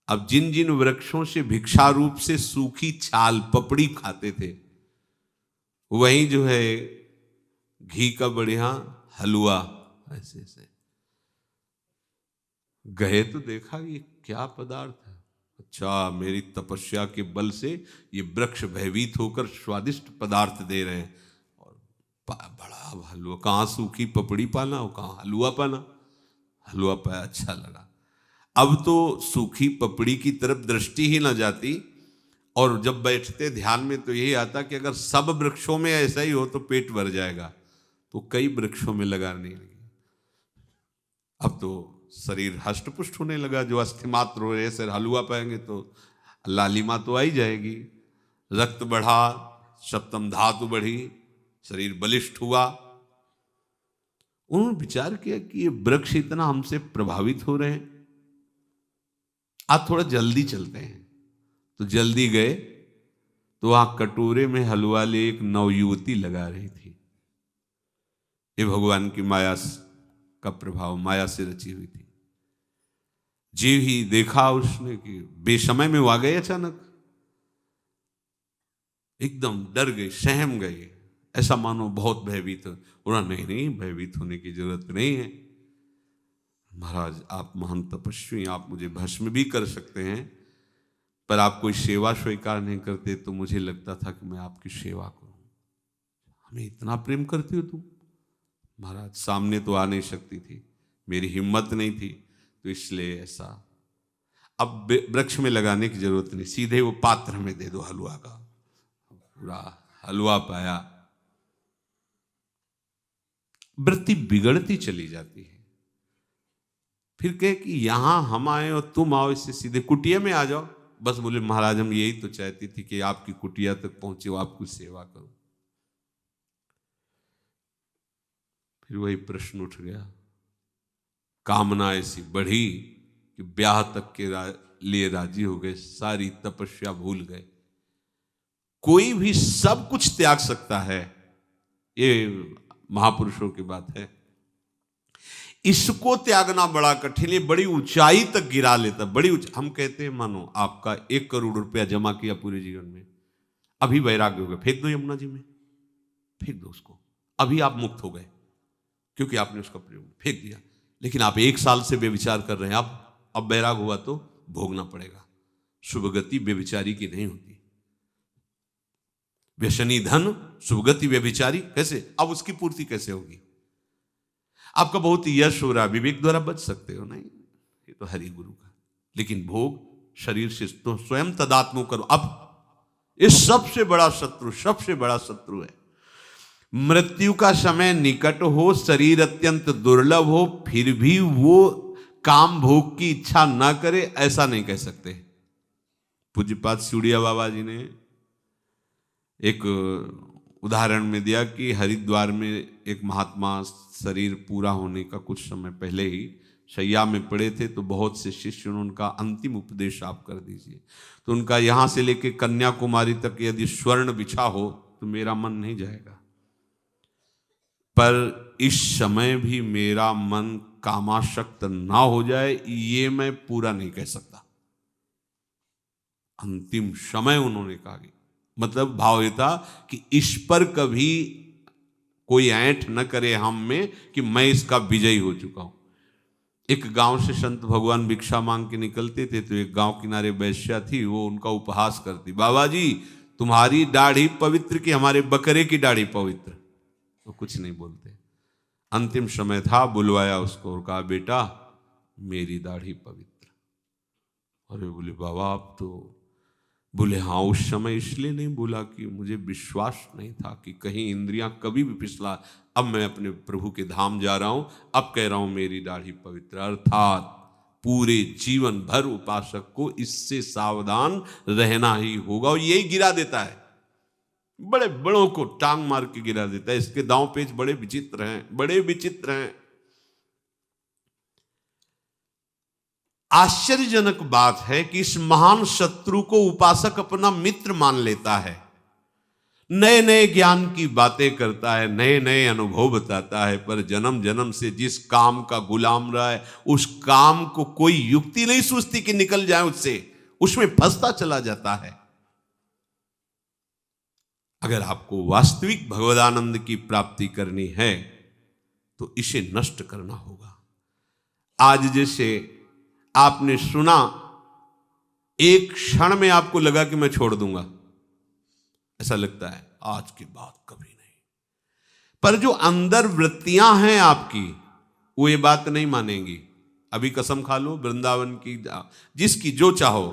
अब जिन जिन वृक्षों से भिक्षा रूप से सूखी छाल पपड़ी खाते थे, वहीं जो है घी का बढ़िया हलवा ऐसे ऐसे गए तो देखा ये क्या पदार्थ है। अच्छा, मेरी तपस्या के बल से ये वृक्ष भयभीत होकर स्वादिष्ट पदार्थ दे रहे हैं। और बड़ा हलवा, कहाँ सूखी पपड़ी पाना और कहाँ हलवा पाना। हलवा पाया, अच्छा लगा। अब तो सूखी पपड़ी की तरफ दृष्टि ही ना जाती, और जब बैठते ध्यान में तो यही आता कि अगर सब वृक्षों में ऐसा ही हो तो पेट भर जाएगा। तो कई वृक्षों में लगाने लगे। अब तो शरीर हष्टपुष्ट होने लगा। जो अस्थिमात्र हो रहे सर हलवा पाएंगे तो लालिमा तो आई जाएगी, रक्त बढ़ा, सप्तम धातु बढ़ी, शरीर बलिष्ठ हुआ। उन्होंने विचार किया कि ये वृक्ष इतना हमसे प्रभावित हो रहे हैं, आज थोड़ा जल्दी चलते हैं। तो जल्दी गए तो वहां कटोरे में हलवा ले एक नवयुवती लगा रही थी। ये भगवान की माया का प्रभाव, माया से रची हुई थी। जीव ही देखा उसने कि बेसमय में वो आ गए, अचानक एकदम डर गए, सहम गए, ऐसा मानो बहुत भयभीत हो। उन्होंने नहीं, भयभीत होने की जरूरत नहीं है महाराज, आप महान तपस्वी, आप मुझे भस्म भी कर सकते हैं, पर आप कोई सेवा स्वीकार नहीं करते, तो मुझे लगता था कि मैं आपकी सेवा करूं। हमें इतना प्रेम करती हो तुम? महाराज सामने तो आ नहीं सकती थी, मेरी हिम्मत नहीं थी, तो इसलिए ऐसा। अब वृक्ष में लगाने की जरूरत नहीं, सीधे वो पात्र में दे दो हलवा का। पूरा हलवा पाया। वृत्ति बिगड़ती चली जाती है। फिर कहे कि यहां हम आए और तुम आओ, इससे सीधे कुटिया में आ जाओ। बस बोले महाराज हम यही तो चाहती थी कि आपकी कुटिया तक पहुंचे, वो आपकी सेवा करो। फिर वही प्रश्न उठ गया, कामना ऐसी बढ़ी कि ब्याह तक के लिए राजी हो गए, सारी तपस्या भूल गए। कोई भी सब कुछ त्याग सकता है, ये महापुरुषों की बात है। इसको त्यागना बड़ा कठिन, ये बड़ी ऊंचाई तक गिरा लेता, हम कहते हैं मानो आपका 1 करोड़ रुपया जमा किया पूरे जीवन में, अभी वैराग्य हो गया, फेंक दो यमुना जी में, फेंक दो उसको, अभी आप मुक्त हो गए क्योंकि आपने उसका प्रयोग फेंक दिया। लेकिन आप 1 साल से बेविचार कर रहे हैं, आप अब वैराग हुआ तो भोगना पड़ेगा। शुभ गति बेविचारी की नहीं होती। व्यसनी धन शुभ गति व्यभिचारी, कैसे? अब उसकी पूर्ति कैसे होगी? आपका बहुत यश हो रहा है, विवेक द्वारा बच सकते हो, नहीं, ये तो हरि गुरु का। लेकिन भोग शरीर से तो स्वयं तदात्म करो। अब इस सबसे बड़ा शत्रु है। मृत्यु का समय निकट हो, शरीर अत्यंत दुर्लभ हो, फिर भी वो काम भोग की इच्छा ना करे, ऐसा नहीं कह सकते। पूज्यपाद सिउड़िया बाबा जी ने एक उदाहरण में दिया कि हरिद्वार में एक महात्मा शरीर पूरा होने का कुछ समय पहले ही शैया में पड़े थे, तो बहुत से शिष्य ने उनका अंतिम उपदेश आप कर दीजिए। तो उनका यहाँ से लेके कन्याकुमारी तक यदि स्वर्ण बिछा हो तो मेरा मन नहीं जाएगा, पर इस समय भी मेरा मन कामाशक्त ना हो जाए ये मैं पूरा नहीं कह सकता। अंतिम समय उन्होंने कहा, मतलब भाव ये था कि इस पर कभी कोई ऐंठ न करे हम में कि मैं इसका विजयी हो चुका हूं। एक गांव से संत भगवान भिक्षा मांग के निकलते थे, तो एक गांव किनारे वैश्या थी, वो उनका उपहास करती, बाबा जी तुम्हारी दाढ़ी पवित्र कि हमारे बकरे की दाढ़ी पवित्र? तो कुछ नहीं बोलते। अंतिम समय था, बुलवाया उसको और कहा बेटा मेरी दाढ़ी पवित्र। अरे बोले बाबा आप तो, बोले हाँ उस समय इसलिए नहीं बोला कि मुझे विश्वास नहीं था कि कहीं इंद्रियां कभी भी फिसला। अब मैं अपने प्रभु के धाम जा रहा हूं, अब कह रहा हूं मेरी दाढ़ी पवित्र। अर्थात पूरे जीवन भर उपासक को इससे सावधान रहना ही होगा, और यही गिरा देता है, बड़े बड़ों को टांग मार के गिरा देता है। इसके दांव पेच बड़े विचित्र हैं। आश्चर्यजनक बात है कि इस महान शत्रु को उपासक अपना मित्र मान लेता है, नए नए ज्ञान की बातें करता है, नए नए अनुभव बताता है, पर जन्म जन्म से जिस काम का गुलाम रहा है उस काम को कोई युक्ति नहीं सूझती कि निकल जाए उससे, उसमें फंसता चला जाता है। अगर आपको वास्तविक भगवदानंद की प्राप्ति करनी है तो इसे नष्ट करना होगा। आज जैसे आपने सुना, एक क्षण में आपको लगा कि मैं छोड़ दूंगा, ऐसा लगता है आज के बाद कभी नहीं, पर जो अंदर वृत्तियां हैं आपकी वो ये बात नहीं मानेंगी। अभी कसम खा लो वृंदावन की, जिसकी जो चाहो,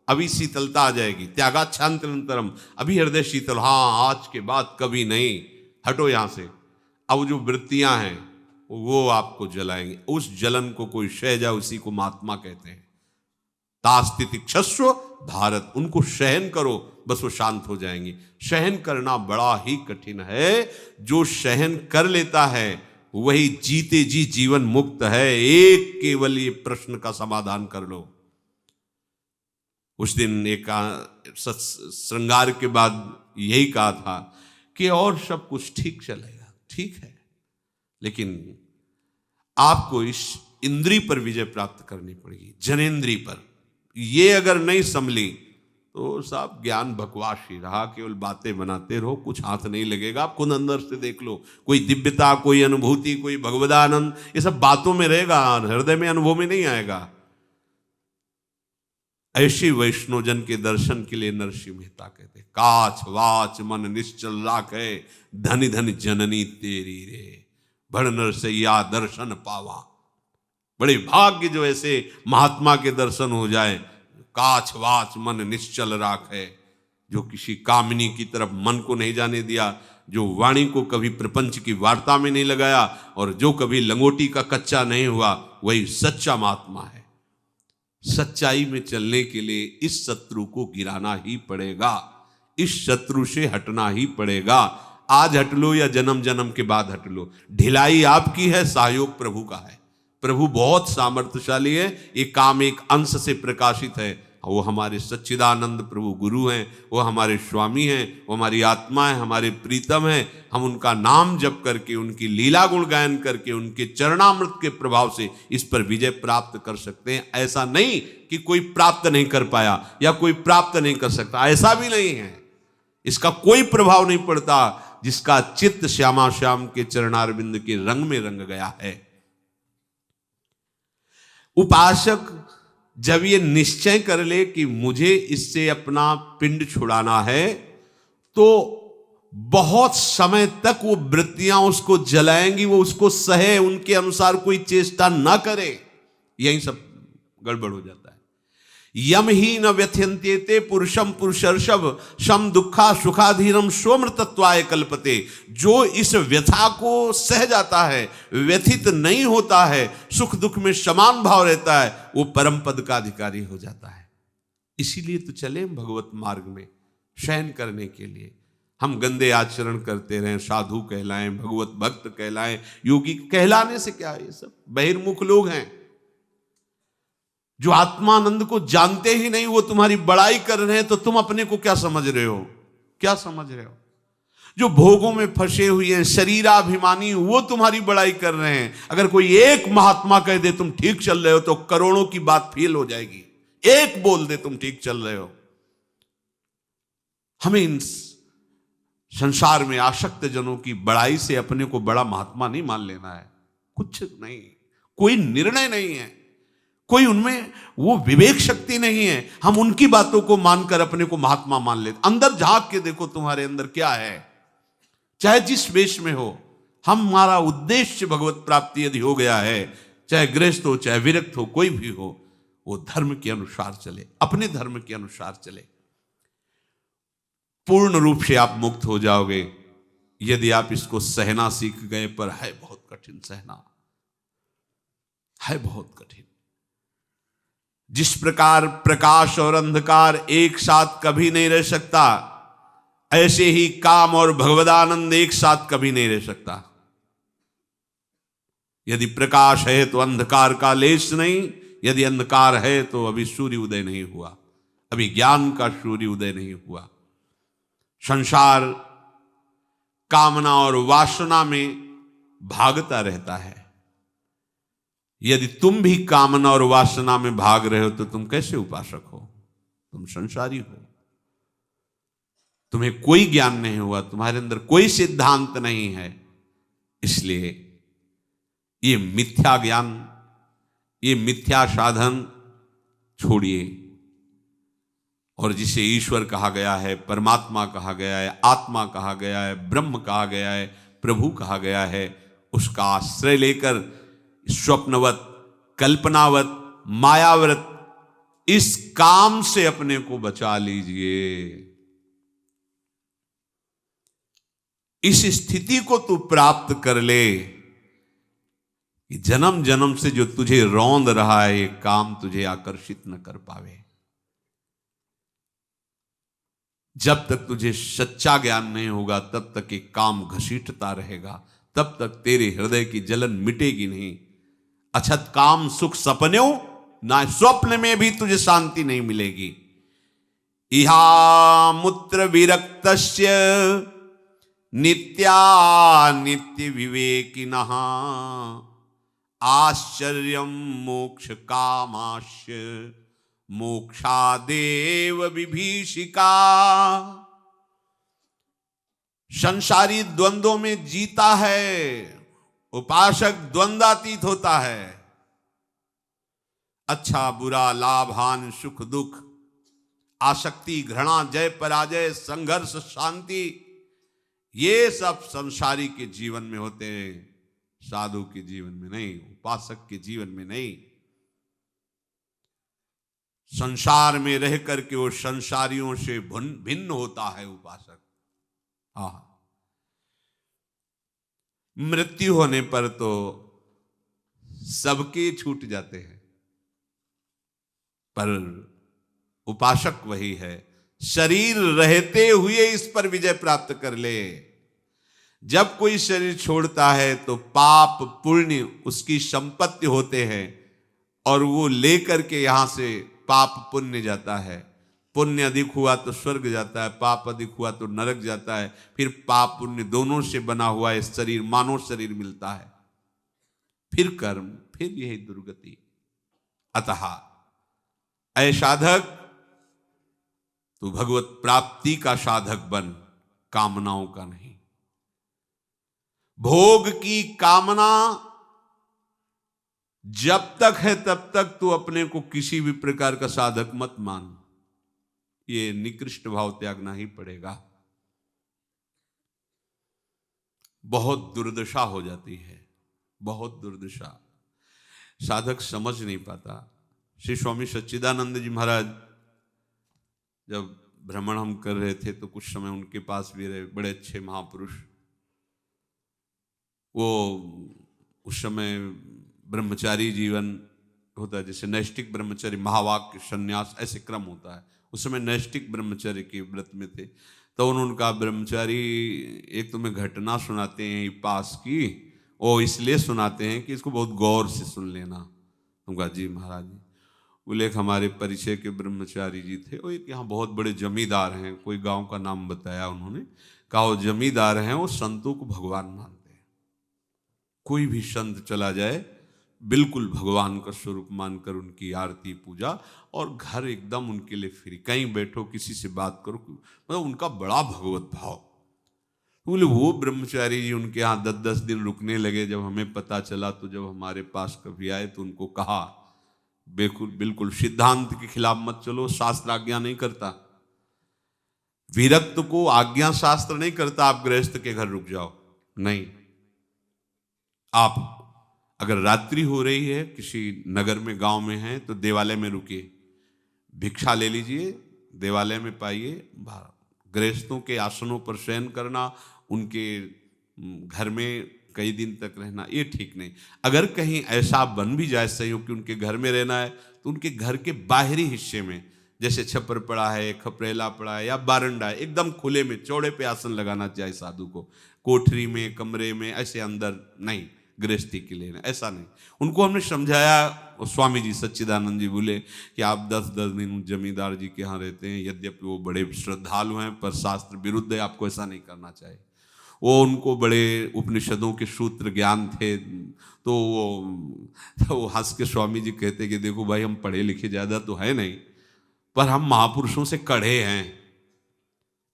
अभी शीतलता आ जाएगी, त्यागाच्छांतरंतरम, अभी हृदय शीतल, हाँ आज के बाद कभी नहीं, हटो यहां से। अब जो वृत्तियां हैं वो आपको जलाएंगे, उस जलन को कोई सहजा, उसी को महात्मा कहते हैं। तास्तितिक्षस्व भारत, उनको सहन करो, बस वो शांत हो जाएंगी। सहन करना बड़ा ही कठिन है, जो सहन कर लेता है वही जीते जी जीवन मुक्त है। एक केवल ये प्रश्न का समाधान कर लो। उस दिन एक श्रृंगार के बाद यही कहा था कि और सब कुछ ठीक चलेगा, ठीक है, लेकिन आपको इस इंद्री पर विजय प्राप्त करनी पड़ेगी, जनेंद्री पर। ये अगर नहीं संभली तो साहब ज्ञान बकवास ही रहा, केवल बातें बनाते रहो, कुछ हाथ नहीं लगेगा। आप खुद अंदर से देख लो, कोई दिव्यता, कोई अनुभूति, कोई भगवदानंद, ये सब बातों में रहेगा, हृदय में, अनुभव में नहीं आएगा। ऐसे वैष्णोजन के दर्शन के लिए नरसिंह मेहता कहते, काछ वाच मन निश्चल राखे, धन धन जननी तेरी रे, भड़ नरसैया दर्शन पावा। बड़े भाग्य जो ऐसे महात्मा के दर्शन हो जाए। काछ वाच मन निश्चल राखे, जो किसी कामिनी की तरफ मन को नहीं जाने दिया, जो वाणी को कभी प्रपंच की वार्ता में नहीं लगाया, और जो कभी लंगोटी का कच्चा नहीं हुआ, वही सच्चा महात्मा है। सच्चाई में चलने के लिए इस शत्रु को गिराना ही पड़ेगा, इस शत्रु से हटना ही पड़ेगा। आज हट लो या जन्म जन्म के बाद हट लो, ढिलाई आपकी है, सहयोग प्रभु का है। प्रभु बहुत सामर्थ्यशाली है। ये काम एक अंश से प्रकाशित है। वो हमारे सच्चिदानंद प्रभु गुरु हैं, वो हमारे स्वामी हैं, वो हमारी आत्मा है, हमारे प्रीतम हैं। हम उनका नाम जप करके, उनकी लीला गुण गायन करके, उनके चरणामृत के प्रभाव से इस पर विजय प्राप्त कर सकते हैं। ऐसा नहीं कि कोई प्राप्त नहीं कर पाया या कोई प्राप्त नहीं कर सकता, ऐसा भी नहीं है। इसका कोई प्रभाव नहीं पड़ता जिसका चित्त श्यामा श्याम के चरणारविंद के रंग में रंग गया है। उपासक जब ये निश्चय कर ले कि मुझे इससे अपना पिंड छुड़ाना है, तो बहुत समय तक वो वृत्तियां उसको जलाएंगी, वो उसको सहे, उनके अनुसार कोई चेष्टा ना करे। यही सब गड़बड़ हो जाता है। यम ही न व्यथ्यन्त्येते पुरुषम पुरुषर्षभ शम दुखा सुखाधीनम सोमृतत्वाय कल्पते। जो इस व्यथा को सह जाता है, व्यथित नहीं होता है, सुख दुख में समान भाव रहता है, वो परम पद का अधिकारी हो जाता है। इसीलिए तो चले भगवत मार्ग में शयन करने के लिए। हम गंदे आचरण करते रहें, साधु कहलाएं, भगवत भक्त कहलाएं, योगी कहलाने से क्या है? ये सब बहिर्मुख लोग हैं जो आत्मानंद को जानते ही नहीं, वो तुम्हारी बड़ाई कर रहे हैं, तो तुम अपने को क्या समझ रहे हो? क्या समझ रहे हो? जो भोगों में फंसे हुए हैं, शरीराभिमानी, वो तुम्हारी बड़ाई कर रहे हैं। अगर कोई एक महात्मा कह दे तुम ठीक चल रहे हो, तो करोड़ों की बात फेल हो जाएगी। एक बोल दे तुम ठीक चल रहे हो। हमें इन संसार में आसक्त जनों की बड़ाई से अपने को बड़ा महात्मा नहीं मान लेना है। कुछ नहीं, कोई निर्णय नहीं है, कोई उनमें वो विवेक शक्ति नहीं है। हम उनकी बातों को मानकर अपने को महात्मा मान लेते। अंदर झांक के देखो तुम्हारे अंदर क्या है, चाहे जिस वेश में हो। हमारा उद्देश्य भगवत प्राप्ति यदि हो गया है, चाहे गृहस्थ हो, चाहे विरक्त हो, कोई भी हो, वो धर्म के अनुसार चले, अपने धर्म के अनुसार चले। पूर्ण रूप से आप मुक्त हो जाओगे यदि आप इसको सहना सीख गए। पर है बहुत कठिन सहना, है बहुत कठिन। जिस प्रकार प्रकाश और अंधकार एक साथ कभी नहीं रह सकता, ऐसे ही काम और भगवदानंद एक साथ कभी नहीं रह सकता। यदि प्रकाश है तो अंधकार का लेश नहीं, यदि अंधकार है तो अभी सूर्य उदय नहीं हुआ, अभी ज्ञान का सूर्य उदय नहीं हुआ। संसार कामना और वासना में भागता रहता है। यदि तुम भी कामना और वासना में भाग रहे हो तो तुम कैसे उपासक हो? तुम संसारी हो। तुम्हें कोई ज्ञान नहीं हुआ, तुम्हारे अंदर कोई सिद्धांत नहीं है। इसलिए ये मिथ्या ज्ञान, ये मिथ्या साधन छोड़िए, और जिसे ईश्वर कहा गया है, परमात्मा कहा गया है, आत्मा कहा गया है, ब्रह्म कहा गया है, प्रभु कहा गया है, उसका आश्रय लेकर स्वप्नवत, कल्पनावत, मायाव्रत इस काम से अपने को बचा लीजिए। इस स्थिति को तू प्राप्त कर ले कि जन्म जन्म से जो तुझे रौंद रहा है, ये काम तुझे आकर्षित न कर पावे। जब तक तुझे सच्चा ज्ञान नहीं होगा, तब तक ये काम घसीटता रहेगा, तब तक तेरे हृदय की जलन मिटेगी नहीं। अछत काम सुख सपन्यों, ना स्वप्न में भी तुझे शांति नहीं मिलेगी। इहा मूत्र विरक्तस्य नित्या नित्य विवेकिनः, आश्चर्यम मोक्ष कामास्य मोक्षादेव विभीषिका। संसारी द्वंद्वों में जीता है, उपासक द्वंद्वातीत होता है। अच्छा बुरा, लाभ हानि, सुख दुख, आसक्ति घृणा, जय पराजय, संघर्ष शांति, ये सब संसारी के जीवन में होते हैं, साधु के जीवन में नहीं, उपासक के जीवन में नहीं। संसार में रह करके वो संसारियों से भिन्न होता है उपासक। मृत्यु होने पर तो सबके छूट जाते हैं, पर उपासक वही है, शरीर रहते हुए इस पर विजय प्राप्त कर ले। जब कोई शरीर छोड़ता है तो पाप पुण्य उसकी संपत्ति होते हैं, और वो लेकर के यहां से पाप पुण्य जाता है। पुण्य अधिक हुआ तो स्वर्ग जाता है, पाप अधिक हुआ तो नरक जाता है। फिर पाप पुण्य दोनों से बना हुआ एक शरीर, मानव शरीर मिलता है। फिर कर्म, फिर यही दुर्गति। अतः ऐ साधक, तू भगवत प्राप्ति का साधक बन, कामनाओं का नहीं। भोग की कामना जब तक है तब तक तू अपने को किसी भी प्रकार का साधक मत मान। ये निकृष्ट भाव त्यागना ही पड़ेगा। बहुत दुर्दशा हो जाती है, बहुत दुर्दशा। साधक समझ नहीं पाता। श्री स्वामी सच्चिदानंद जी महाराज जब भ्रमण हम कर रहे थे तो कुछ समय उनके पास भी रहे, बड़े अच्छे महापुरुष। वो उस समय ब्रह्मचारी जीवन होता है, जैसे नैष्टिक ब्रह्मचर्य, महावाक्य, संन्यास, ऐसे क्रम होता है। उस समय नैष्टिक ब्रह्मचर्य के व्रत में थे। तो उन्होंने कहा, ब्रह्मचारी एक तुम्हें घटना सुनाते हैं पास की, वो इसलिए सुनाते हैं कि इसको बहुत गौर से सुन लेना। हम कहा जी महाराज जी। बोले एक हमारे परिचय के ब्रह्मचारी जी थे, वो एक यहाँ बहुत बड़े जमींदार हैं, कोई गांव का नाम बताया उन्होंने। कहा वो जमींदार हैं, वो संतों को भगवान मानते हैं। कोई भी संत चला जाए बिल्कुल भगवान का स्वरूप मानकर उनकी आरती पूजा, और घर एकदम उनके लिए फ्री। कहीं बैठो, किसी से बात करो, मतलब उनका बड़ा भगवत भाव। बोले वो ब्रह्मचारी जी उनके यहाँ 10-10 दिन रुकने लगे। जब हमें पता चला तो जब हमारे पास कभी आए तो उनको कहा, बिल्कुल बिल्कुल सिद्धांत के खिलाफ मत चलो, शास्त्र आज्ञा नहीं करता। विरक्त को आज्ञा शास्त्र नहीं करता आप गृहस्थ के घर रुक जाओ, नहीं। आप अगर रात्रि हो रही है, किसी नगर में, गांव में है, तो देवालय में रुकिए, भिक्षा ले लीजिए, देवालय में पाइए। गृहस्थों के आसनों पर शयन करना, उनके घर में कई दिन तक रहना, ये ठीक नहीं। अगर कहीं ऐसा बन भी जाए संयोग कि उनके घर में रहना है, तो उनके घर के बाहरी हिस्से में, जैसे छप्पर पड़ा है, खपरेला पड़ा है, या बारंडा है, एकदम खुले में चौड़े पे आसन लगाना चाहिए साधु को। कोठरी में, कमरे में, ऐसे अंदर नहीं, गृहस्थी के लिए ऐसा नहीं। उनको हमने समझाया। स्वामी जी सच्चिदानंद जी बोले कि आप 10-10 दिन जमींदार जी के यहाँ रहते हैं, यद्यपि वो बड़े श्रद्धालु हैं, पर शास्त्र विरुद्ध है, आपको ऐसा नहीं करना चाहिए। वो उनको बड़े उपनिषदों के सूत्र ज्ञान थे, तो वो हंस के स्वामी जी कहते कि देखो भाई, हम पढ़े लिखे ज़्यादा तो है नहीं, पर हम महापुरुषों से कढ़े हैं,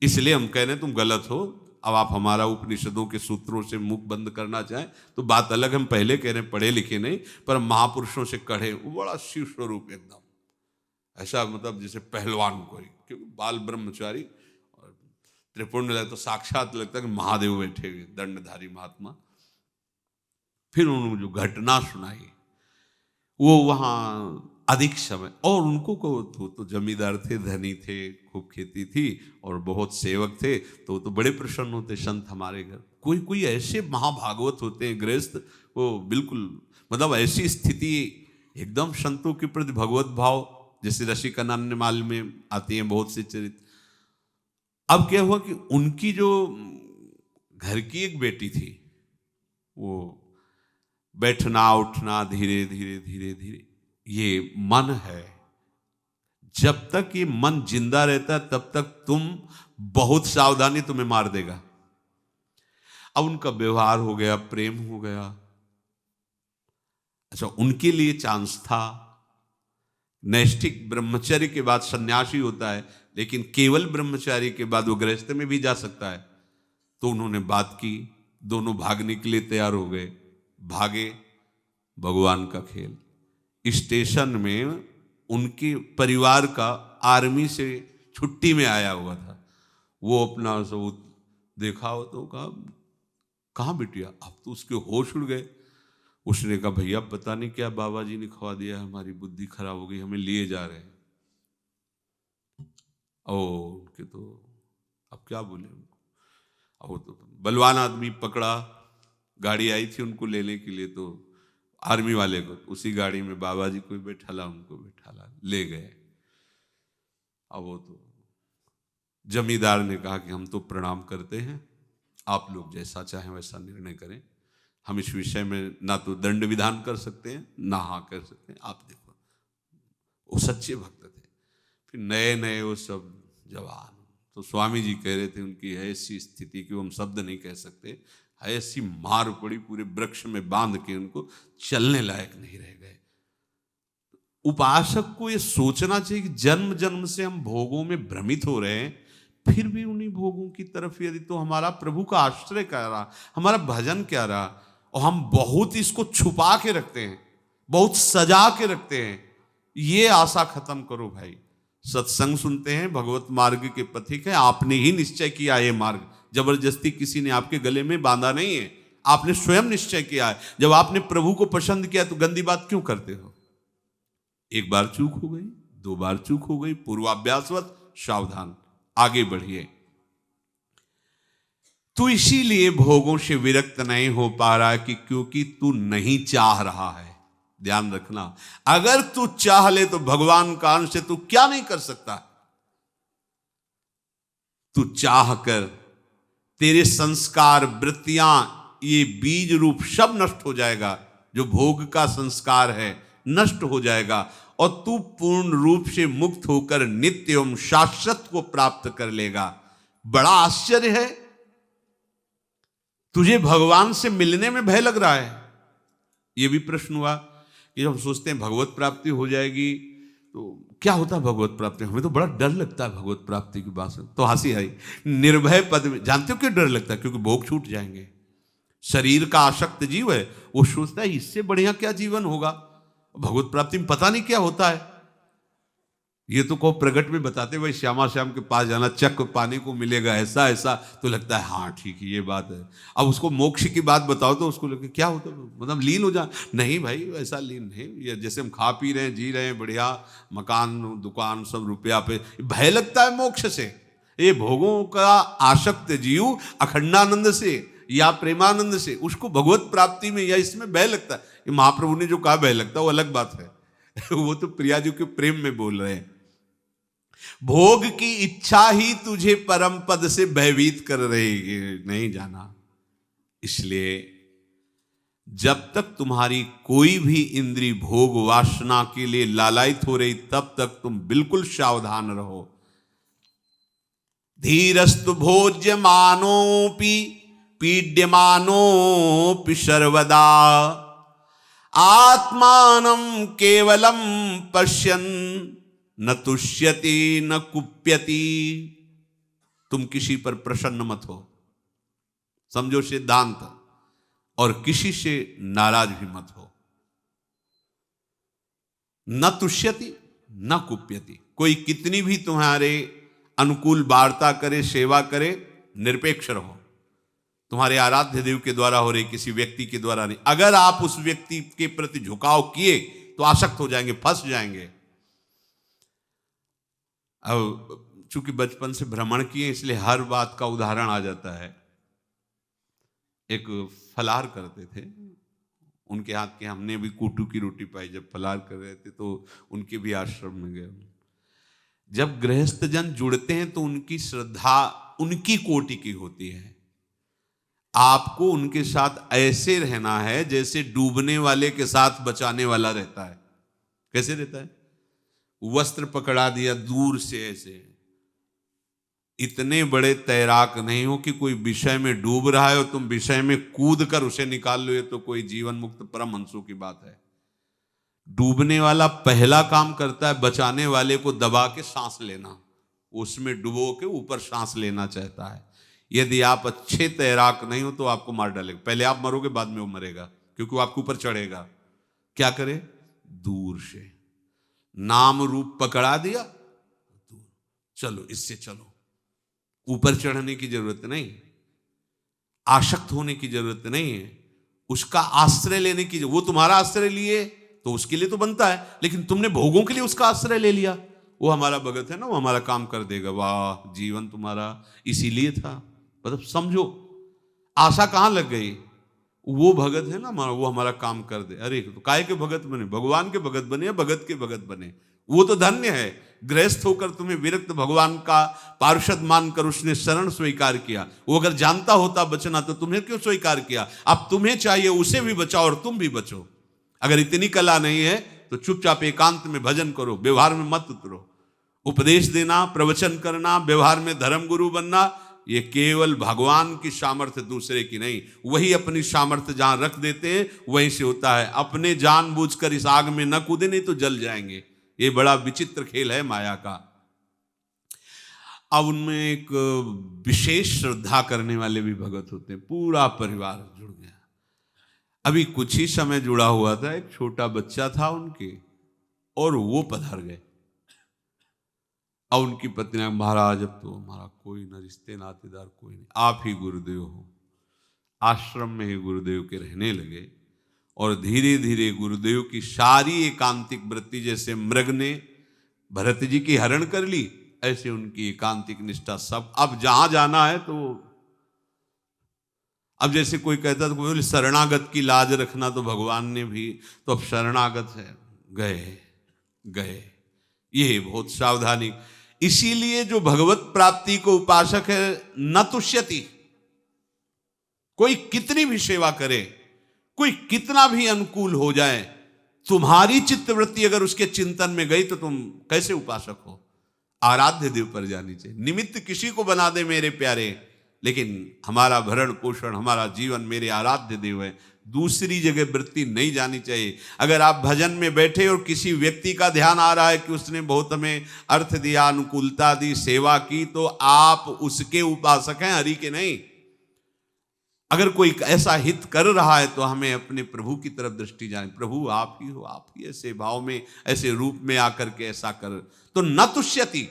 इसलिए हम कह रहे हैं तुम गलत हो। अब आप हमारा उपनिषदों के सूत्रों से मुख बंद करना चाहें तो बात अलग। हम पहले कह रहे हैं पढ़े लिखे नहीं, पर महापुरुषों से कढ़े। वो बड़ा शिव स्वरूप एकदम, ऐसा मतलब जैसे पहलवान कोई, क्योंकि बाल ब्रह्मचारी और त्रिपुण्य तो साक्षात लगता है कि महादेव बैठे हुए, दंडधारी महात्मा। फिर उन्होंने जो घटना सुनाई, वो वहाँ अधिक समय, और उनको को तो जमींदार थे, धनी थे, खूब खेती थी और बहुत सेवक थे, तो बड़े प्रसन्न होते संत हमारे घर। कोई कोई ऐसे महाभागवत होते हैं गृहस्थ, वो बिल्कुल मतलब ऐसी स्थिति, एकदम संतों के प्रति भगवत भाव, जैसे रसिकानंद माल में आती हैं बहुत से चरित्र। अब क्या हुआ कि उनकी जो घर की एक बेटी थी, वो बैठना उठना धीरे धीरे धीरे धीरे, ये मन है। जब तक ये मन जिंदा रहता है तब तक तुम बहुत सावधानी तुम्हें मार देगा। अब उनका व्यवहार हो गया, प्रेम हो गया। अच्छा, उनके लिए चांस था। नैष्ठिक ब्रह्मचर्य के बाद सन्यासी होता है, लेकिन केवल ब्रह्मचारी के बाद वो गृहस्थ में भी जा सकता है। तो उन्होंने बात की, दोनों भागने के लिए तैयार हो गए। भागे, भगवान का खेल। स्टेशन में उनके परिवार का आर्मी से छुट्टी में आया हुआ था। वो अपना सब देखा हो तो कहा, कहाँ बिटिया? अब तो उसके होश उड़ गए। उसने कहा, भैया पता नहीं क्या बाबा जी ने खवा दिया, हमारी बुद्धि खराब हो गई, हमें लिए जा रहे हैं। ओ उनके तो अब क्या बोले उनको। अब वो तो बलवान आदमी पकड़ा, गाड़ी आई थी उनको लेने के लिए, तो आर्मी वाले को उसी गाड़ी में बाबा जी को बैठाला, उनको बैठाला, ले गए। अब वो तो जमींदार ने कहा कि हम तो प्रणाम करते हैं, आप लोग जैसा चाहें वैसा निर्णय करें, हम इस विषय में ना तो दंड विधान कर सकते हैं ना हाँ कर सकते हैं, आप देखो। वो सच्चे भक्त थे। फिर नए नए वो सब जवान, तो स्वामी जी कह रहे थे उनकी है ऐसी स्थिति कि वो हम शब्द नहीं कह सकते, है ऐसी मार पड़ी, पूरे वृक्ष में बांध के उनको चलने लायक नहीं रह गए। उपासक को ये सोचना चाहिए कि जन्म जन्म से हम भोगों में भ्रमित हो रहे हैं, फिर भी उन्हीं भोगों की तरफ यदि तो हमारा प्रभु का आश्रय क्या रहा, हमारा भजन क्या रहा, और हम बहुत इसको छुपा के रखते हैं, बहुत सजा के रखते हैं। ये आशा खत्म करो भाई। सत्संग सुनते हैं, भगवत मार्ग के पथिक है, आपने ही निश्चय किया ये मार्ग, जबरदस्ती किसी ने आपके गले में बांधा नहीं है, आपने स्वयं निश्चय किया है। जब आपने प्रभु को पसंद किया तो गंदी बात क्यों करते हो? एक बार चूक हो गई, दो बार चूक हो गई, पूर्वाभ्यासवत सावधान, आगे बढ़िए। तू इसीलिए भोगों से विरक्त नहीं हो पा रहा है कि क्योंकि तू नहीं चाह रहा है। ध्यान रखना, अगर तू चाह ले तो भगवान का अंश से तू क्या नहीं कर सकता। तू चाह कर तेरे संस्कार, वृत्तियां, ये बीज रूप सब नष्ट हो जाएगा। जो भोग का संस्कार है नष्ट हो जाएगा, और तू पूर्ण रूप से मुक्त होकर नित्य एवं शाश्वत को प्राप्त कर लेगा। बड़ा आश्चर्य है। तुझे भगवान से मिलने में भय लग रहा है। यह भी प्रश्न हुआ कि जब हम सोचते हैं भगवत प्राप्ति हो जाएगी तो क्या होता है भगवत प्राप्ति, हमें तो बड़ा डर लगता है भगवत प्राप्ति की बात से। तो हंसी आई। निर्भय पद में, जानते हो क्यों डर लगता है? क्योंकि भोग छूट जाएंगे। शरीर का आसक्त जीव है, वो सोचता है इससे बढ़िया क्या जीवन होगा। भगवत प्राप्ति में पता नहीं क्या होता है। ये तो को प्रगट में बताते भाई श्यामा श्याम के पास जाना, चक पाने को मिलेगा, ऐसा ऐसा, तो लगता है हाँ ठीक है ये बात है। अब उसको मोक्ष की बात बताओ तो उसको लगे क्या होता है, मतलब लीन हो जा। नहीं भाई ऐसा लीन नहीं, ये जैसे हम खा पी रहे हैं, जी रहे हैं, बढ़िया मकान दुकान सब रुपया पे, भय लगता है मोक्ष से। ये भोगों का आसक्त जीव अखंडानंद से या प्रेमानंद से, उसको भगवत प्राप्ति में या इसमें भय लगता है। ये महाप्रभु ने जो कहा भय लगता है वो अलग बात है। वो तो प्रिया जी के प्रेम में बोल रहे हैं। भोग की इच्छा ही तुझे परम पद से भयभीत कर रही, नहीं जाना। इसलिए जब तक तुम्हारी कोई भी इंद्री भोग वासना के लिए लालायित हो रही, तब तक तुम बिल्कुल सावधान रहो। धीरस्तु भोज्यमानोपि पीड्यमानोपि सर्वदा आत्मानं केवलम पश्यन् न तुष्यति न कुप्यति। तुम किसी पर प्रसन्न मत हो, समझो सिद्धांत, और किसी से नाराज भी मत हो। न तुष्यति न कुप्यति, कोई कितनी भी तुम्हारे अनुकूल वार्ता करे, सेवा करे, निरपेक्ष रहो। तुम्हारे आराध्य देव के द्वारा हो रही, किसी व्यक्ति के द्वारा नहीं। अगर आप उस व्यक्ति के प्रति झुकाव किए तो आसक्त हो जाएंगे, फंस जाएंगे। अब चूंकि बचपन से भ्रमण किए इसलिए हर बात का उदाहरण आ जाता है। एक फलाहार करते थे, उनके हाथ के हमने भी कूटू की रोटी पाई। जब फलाहार कर रहे थे तो उनके भी आश्रम में गए। जब गृहस्थ जन जुड़ते हैं तो उनकी श्रद्धा उनकी कोटि की होती है। आपको उनके साथ ऐसे रहना है जैसे डूबने वाले के साथ बचाने वाला रहता है। कैसे रहता है? वस्त्र पकड़ा दिया दूर से, ऐसे इतने बड़े तैराक नहीं हो कि कोई विषय में डूब रहा है और तुम विषय में कूद कर उसे निकाल लो, ये तो कोई जीवन मुक्त परमहंसों की बात है। डूबने वाला पहला काम करता है बचाने वाले को दबा के सांस लेना, उसमें डुबो के ऊपर सांस लेना चाहता है। यदि आप अच्छे तैराक नहीं हो तो आपको मार डालेगा। पहले आप मरोगे, बाद में वो मरेगा, क्योंकि वो आपके ऊपर चढ़ेगा। क्या करे? दूर से नाम रूप पकड़ा दिया, दूर चलो, इससे चलो। ऊपर चढ़ने की जरूरत नहीं, आसक्त होने की जरूरत नहीं है, उसका आश्रय लेने की। वो तुम्हारा आश्रय लिए तो उसके लिए तो बनता है, लेकिन तुमने भोगों के लिए उसका आश्रय ले लिया। वो हमारा भगत है ना, वो हमारा काम कर देगा। वाह, जीवन तुम्हारा इसीलिए था। मतलब समझो, आशा कहां लग गई? वो भगत है ना हमारा, वो हमारा काम कर दे। अरे तो काय के भगत बने? भगवान के भगत बने या भगत के भगत बने? वो तो धन्य है, गृहस्थ होकर तुम्हें विरक्त भगवान का पार्षद मानकर उसने शरण स्वीकार किया। वो अगर जानता होता बचना तो तुम्हें क्यों स्वीकार किया? अब तुम्हें चाहिए उसे भी बचाओ और तुम भी बचो। अगर इतनी कला नहीं है तो चुपचाप एकांत में भजन करो, व्यवहार में मत उतरो। उपदेश देना, प्रवचन करना, व्यवहार में धर्म गुरु बनना, ये केवल भगवान की सामर्थ्य, दूसरे की नहीं। वही अपनी सामर्थ्य जहां रख देते हैं वहीं से होता है। अपने जानबूझकर इस आग में न कूदे, नहीं तो जल जाएंगे। ये बड़ा विचित्र खेल है माया का। अब उनमें एक विशेष श्रद्धा करने वाले भी भगत होते हैं, पूरा परिवार जुड़ गया। अभी कुछ ही समय जुड़ा हुआ था, एक छोटा बच्चा था उनके, और वो पधार गए। और उनकी पत्नी ने, महाराज अब तो हमारा कोई न रिश्ते नातेदार कोई नहीं, आप ही गुरुदेव हो। आश्रम में ही गुरुदेव के रहने लगे, और धीरे धीरे गुरुदेव की सारी एकांतिक वृत्ति, जैसे मृग ने भरत जी की हरण कर ली, ऐसे उनकी एकांतिक निष्ठा सब। अब जहां जाना है तो, अब जैसे कोई कहता था कोई शरणागत की लाज रखना, तो भगवान ने भी तो अब शरणागत है, गए गए। ये बहुत सावधानी। इसीलिए जो भगवत प्राप्ति को उपासक है, न तुष्यति। कोई कितनी भी सेवा करे, कोई कितना भी अनुकूल हो जाए, तुम्हारी चित्तवृत्ति अगर उसके चिंतन में गई तो तुम कैसे उपासक हो? आराध्य देव पर जानी चाहिए। निमित्त किसी को बना दे मेरे प्यारे, लेकिन हमारा भरण पोषण, हमारा जीवन मेरे आराध्य देव है। दूसरी जगह वृत्ति नहीं जानी चाहिए। अगर आप भजन में बैठे और किसी व्यक्ति का ध्यान आ रहा है कि उसने बहुत हमें अर्थ दिया, अनुकूलता दी, सेवा की, तो आप उसके उपासक हैं, हरि के नहीं। अगर कोई ऐसा हित कर रहा है तो हमें अपने प्रभु की तरफ दृष्टि जाने, प्रभु आप ही हो, आप ही ऐसे भाव में, ऐसे रूप में आकर के ऐसा कर। तो न तुष्यति,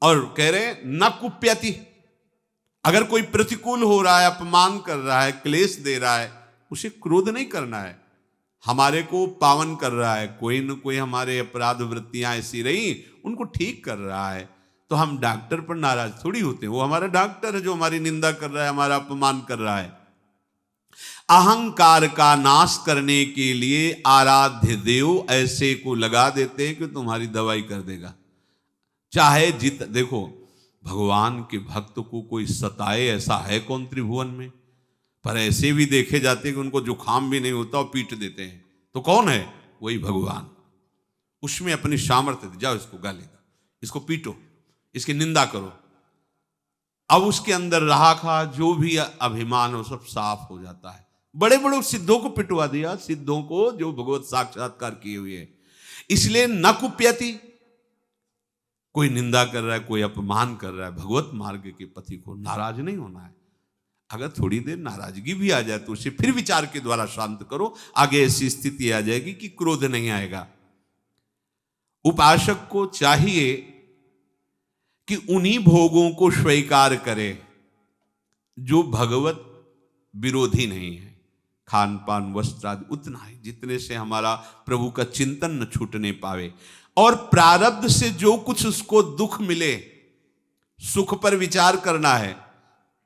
और कह रहे न कुप्यति। अगर कोई प्रतिकूल हो रहा है, अपमान कर रहा है, क्लेश दे रहा है, उसे क्रोध नहीं करना है। हमारे को पावन कर रहा है, कोई न कोई हमारे अपराध वृत्तियां ऐसी रही, उनको ठीक कर रहा है, तो हम डॉक्टर पर नाराज थोड़ी होते हैं। वो हमारा डॉक्टर है जो हमारी निंदा कर रहा है, हमारा अपमान कर रहा है। अहंकार का नाश करने के लिए आराध्य देव ऐसे को लगा देते हैं कि तुम्हारी दवाई कर देगा। चाहे देखो, भगवान के भक्त को कोई सताए ऐसा है कौन त्रिभुवन में? पर ऐसे भी देखे जाते हैं कि उनको जुकाम भी नहीं होता और पीट देते हैं। तो कौन है? वही भगवान। उसमें अपनी सामर्थ्य, जाओ इसको गाली दो, इसको पीटो, इसकी निंदा करो। अब उसके अंदर रहा खा जो भी अभिमान हो सब साफ हो जाता है। बड़े बड़े सिद्धों को पिटवा दिया, सिद्धों को जो भगवत साक्षात्कार किए हुए है। इसलिए न कुप्यति, कोई निंदा कर रहा है, कोई अपमान कर रहा है, भगवत मार्ग के पथि को नाराज नहीं होना है। अगर थोड़ी देर नाराजगी भी आ जाए तो उसे फिर विचार के द्वारा शांत करो। आगे ऐसी स्थिति आ जाएगी कि क्रोध नहीं आएगा। उपासक को चाहिए कि उन्हीं भोगों को स्वीकार करे जो भगवत विरोधी नहीं है। खान पान वस्त्र आदि उतना ही जितने से हमारा प्रभु का चिंतन न छूटने पावे। और प्रारब्ध से जो कुछ उसको दुख मिले, सुख पर विचार करना है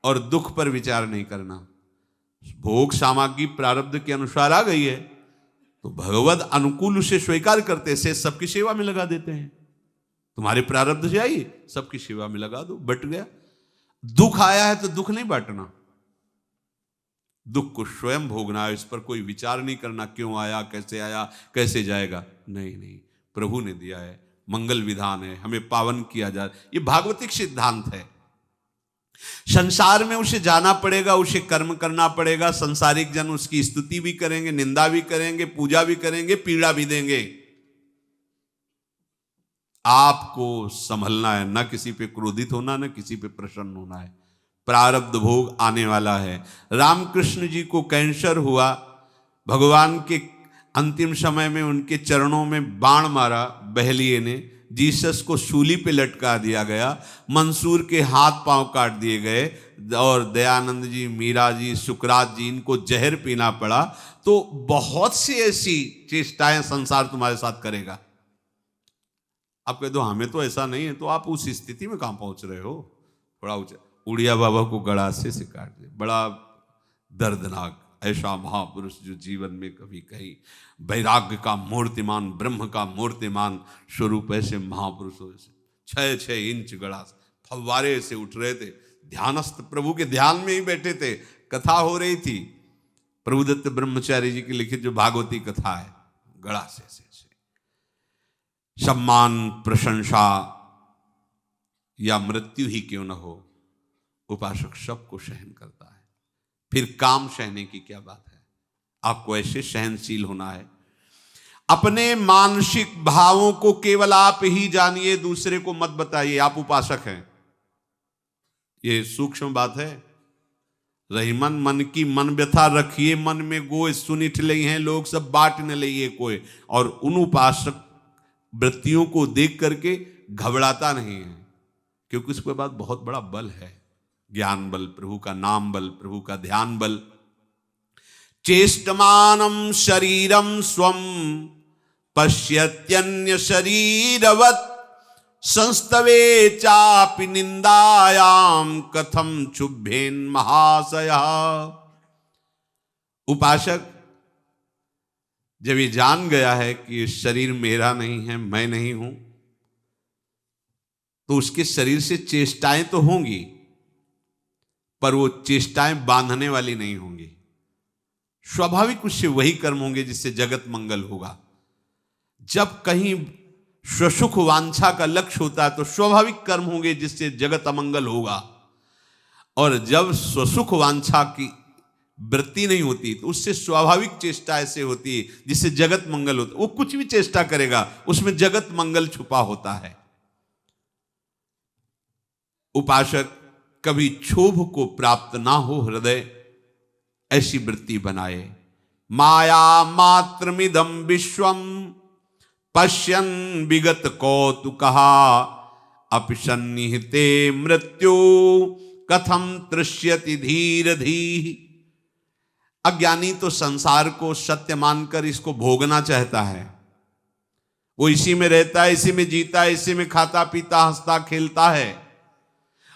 और दुख पर विचार नहीं करना। भोग सामग्री प्रारब्ध के अनुसार आ गई है तो भगवत अनुकूल उसे स्वीकार करते से सबकी सेवा में लगा देते हैं। तुम्हारे प्रारब्ध से आई, सबकी सेवा में लगा दो, बट गया। दुख आया है तो दुख नहीं बांटना। दुख को स्वयं भोगना है, इस पर कोई विचार नहीं करना, क्यों आया, कैसे जाएगा। नहीं नहीं, प्रभु ने दिया है, मंगल विधान है, हमें पावन किया जाए, ये भागवतिक सिद्धांत है। संसार में उसे जाना पड़ेगा, उसे कर्म करना पड़ेगा। संसारिक जन उसकी स्तुति भी करेंगे, निंदा भी करेंगे, पूजा भी करेंगे, पीड़ा भी देंगे। आपको संभलना है, ना किसी पे क्रोधित होना, ना किसी पे प्रसन्न होना है। प्रारब्ध भोग आने वाला है। रामकृष्ण जी को कैंसर हुआ, भगवान के अंतिम समय में उनके चरणों में बाण मारा बहलिए ने, जीसस को सूली पे लटका दिया गया, मंसूर के हाथ पांव काट दिए गए, और दयानंद जी, मीरा जी, सुकरात जी, इनको जहर पीना पड़ा। तो बहुत सी ऐसी चेष्टाएं संसार तुम्हारे साथ करेगा। आप कह दो हमें तो ऐसा नहीं है, तो आप उस स्थिति में कहां पहुंच रहे हो। थोड़ा ऊंचा, उड़िया बाबा को गड़ासे से काट दिया, बड़ा दर्दनाक। ऐसा महापुरुष जो जीवन में कभी कहीं वैराग्य का मूर्तिमान, ब्रह्म का मूर्तिमान स्वरूप, ऐसे महापुरुष हो, 6-6 इंच गड़ास फव्वारे से उठ रहे थे, ध्यानस्थ प्रभु के ध्यान में ही बैठे थे। कथा हो रही थी, प्रभुदत्त ब्रह्मचारी जी की लिखित जो भागवती कथा है, गड़ासे से सम्मान, प्रशंसा या मृत्यु ही क्यों न हो, उपासक सबको सहन करता है। फिर काम सहने की क्या बात है। आपको ऐसे सहनशील होना है। अपने मानसिक भावों को केवल आप ही जानिए, दूसरे को मत बताइए। आप उपासक हैं, ये सूक्ष्म बात है। रही मन की मन व्यथा रखिए, मन में गोय सुनिठ लई हैं लोग, सब बाट न लइए कोई। और उन उपासक वृत्तियों को देख करके घबराता नहीं है, क्योंकि उसके बाद बहुत बड़ा बल है, ज्ञान बल, प्रभु का नाम बल, प्रभु का ध्यान बल। चेष्टमानम शरीरम स्वम पश्यत्यन्य शरीरवत्, संस्तवे चापि निंदायाम कथम क्षुभ्येन महाशयः। उपासक जब ये जान गया है कि ये शरीर मेरा नहीं है, मैं नहीं हूं, तो उसके शरीर से चेष्टाएं तो होंगी, पर वो चेष्टाएं बांधने वाली नहीं होंगी। स्वाभाविक उससे वही कर्म होंगे जिससे जगत मंगल होगा। जब कहीं स्वसुख वांछा का लक्ष्य होता है तो स्वाभाविक कर्म होंगे जिससे जगत अमंगल होगा। और जब स्वसुख वांछा की वृत्ति नहीं होती तो उससे स्वाभाविक चेष्टा ऐसे होती है जिससे जगत मंगल होता है। वो कुछ भी चेष्टा करेगा उसमें जगत मंगल छुपा होता है। उपासक कभी क्षोभ को प्राप्त ना हो हृदय, ऐसी वृत्ति बनाए। माया मात्रमिदं विश्वम पश्यन् विगत कौतुकहा, अपि सन्निहिते मृत्यु कथम तृष्यति धीर धीः। अज्ञानी तो संसार को सत्य मानकर इसको भोगना चाहता है। वो इसी में रहता है, इसी में जीता है, इसी में खाता पीता हंसता खेलता है,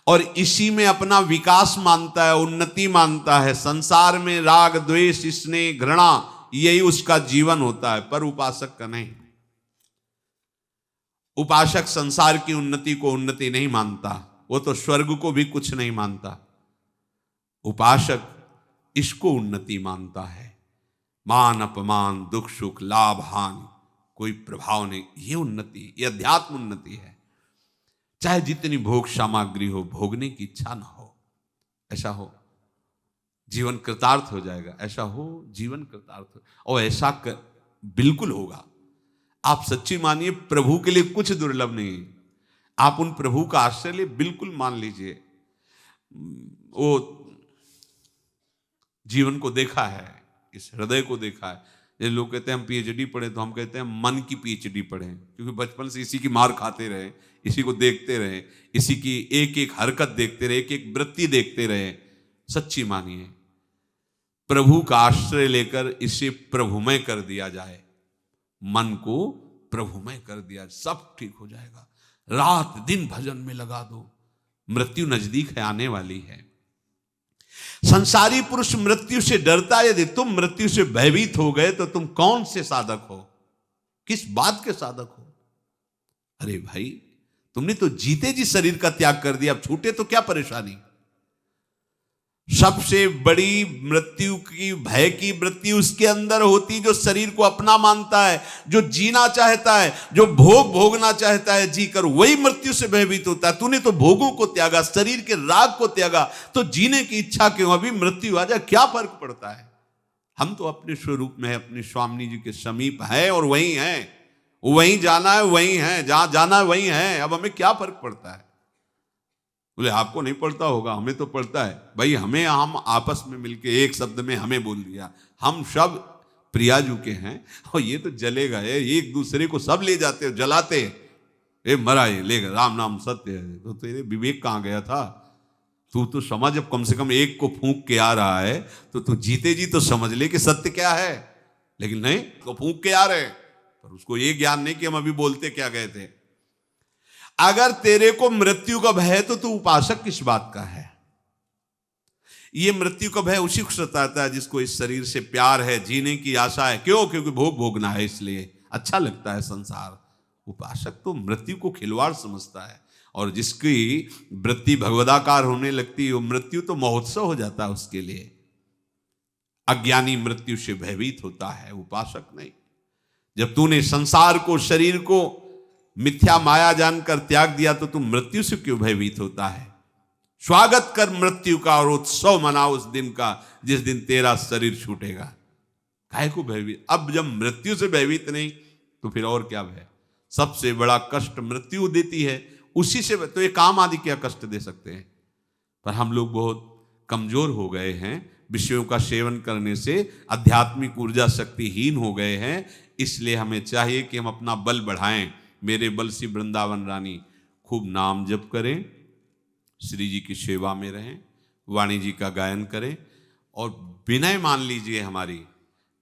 और इसी में अपना विकास मानता है, उन्नति मानता है। संसार में राग द्वेष स्नेह घृणा यही उसका जीवन होता है, पर उपासक का नहीं। उपासक संसार की उन्नति को उन्नति नहीं मानता, वो तो स्वर्ग को भी कुछ नहीं मानता। उपासक इसको उन्नति मानता है। मान अपमान दुख सुख लाभ हानि कोई प्रभाव नहीं, ये उन्नति, ये अध्यात्म उन्नति है। चाहे जितनी भोग सामग्री हो, भोगने की इच्छा ना हो, ऐसा हो जीवन कृतार्थ हो जाएगा, ऐसा हो जीवन कृतार्थ हो। और ऐसा बिल्कुल होगा। आप सच्ची मानिए, प्रभु के लिए कुछ दुर्लभ नहीं। आप उन प्रभु का आश्रय लिए बिल्कुल मान लीजिए। वो जीवन को देखा है, इस हृदय को देखा है। ये लोग कहते हैं हम पीएचडी पढ़े, तो हम कहते हैं मन की पीएचडी पढ़े, क्योंकि बचपन से इसी की मार खाते रहे, इसी को देखते रहे, इसी की एक एक हरकत देखते रहे, एक एक वृत्ति देखते रहे। सच्ची मानिए, प्रभु का आश्रय लेकर इसे प्रभुमय कर दिया जाए, मन को प्रभुमय कर दिया, सब ठीक हो जाएगा। रात दिन भजन में लगा दो, मृत्यु नजदीक है, आने वाली है। संसारी पुरुष मृत्यु से डरता है। यदि तुम मृत्यु से भयभीत हो गए तो तुम कौन से साधक हो, किस बात के साधक हो? अरे भाई, तुमने तो जीते जी शरीर का त्याग कर दिया, अब छूटे तो क्या परेशानी। सबसे बड़ी मृत्यु की, भय की वृत्ति उसके अंदर होती जो शरीर को अपना मानता है, जो जीना चाहता है, जो भोग भोगना चाहता है, जीकर वही मृत्यु से भयभीत होता है। तूने तो भोगों को त्यागा, शरीर के राग को त्यागा, तो जीने की इच्छा क्यों? अभी मृत्यु आ जाए क्या फर्क पड़ता है? हम तो अपने स्वरूप में है, अपने स्वामी जी के समीप है और वही है, वहीं जाना है, वही है, जहां जाना है वही है। अब हमें क्या फर्क पड़ता है? बोले आपको नहीं पड़ता होगा, हमें तो पड़ता है भाई। हमें, हम आपस में मिलके एक शब्द में हमें बोल दिया, हम सब प्रियाजू के हैं और ये तो जले गए, एक दूसरे को सब ले जाते हो, जलाते। ए मरा, ये ले गए, राम नाम सत्य है। तो तेरे विवेक कहाँ गया था? तू तो समझ, अब कम से कम एक को फूंक के आ रहा है तो तू जीते जी तो समझ ले कि सत्य क्या है। लेकिन नहीं, तो फूंक के आ रहे, पर उसको ये ज्ञान नहीं कि हम अभी बोलते क्या गए थे। अगर तेरे को मृत्यु का भय है तो तू उपासक किस बात का है? ये मृत्यु का भय उसी को सताता है जिसको इस शरीर से प्यार है, जीने की आशा है। क्यों? क्योंकि भोग भोगना है, इसलिए अच्छा लगता है संसार। उपासक तो मृत्यु को खिलवाड़ समझता है, और जिसकी वृत्ति भगवदाकार होने लगती है, वो मृत्यु तो महोत्सव हो जाता है उसके लिए। अज्ञानी मृत्यु से भयभीत होता है, उपासक नहीं। जब तूने संसार को, शरीर को मिथ्या माया जानकर त्याग दिया तो तुम मृत्यु से क्यों भयभीत होता है? स्वागत कर मृत्यु का और उत्सव मना उस दिन का जिस दिन तेरा शरीर छूटेगा। काहे को भयभीत? अब जब मृत्यु से भयभीत नहीं तो फिर और क्या भय? सबसे बड़ा कष्ट मृत्यु देती है, उसी से तो ये काम आदि क्या कष्ट दे सकते हैं। पर हम लोग बहुत कमजोर हो गए हैं, विषयों का सेवन करने से आध्यात्मिक ऊर्जा शक्तिहीन हो गए हैं। इसलिए हमें चाहिए कि हम अपना बल बढ़ाएं। मेरे बल सी वृंदावन रानी, खूब नाम जप करें, श्री जी की सेवा में रहें, वाणी जी का गायन करें, और विनय मान लीजिए हमारी,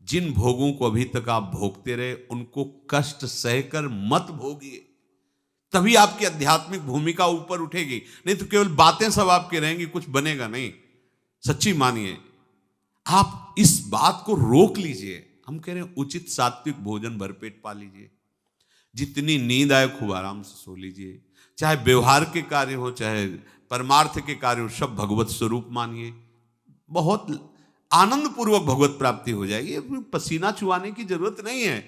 जिन भोगों को अभी तक आप भोगते रहे उनको कष्ट सहकर मत भोगिए, तभी आपकी आध्यात्मिक भूमिका ऊपर उठेगी। नहीं तो केवल बातें सब आपके रहेंगी, कुछ बनेगा नहीं। सच्ची मानिए, आप इस बात को रोक लीजिए। हम कह रहे हैं उचित सात्विक भोजन भरपेट पा लीजिए, जितनी नींद आए खूब आराम से सो लीजिए, चाहे व्यवहार के कार्य हो चाहे परमार्थ के कार्य हो, सब भगवत स्वरूप मानिए। बहुत आनंद पूर्वक भगवत प्राप्ति हो जाएगी। पसीना चुआने की जरूरत नहीं है।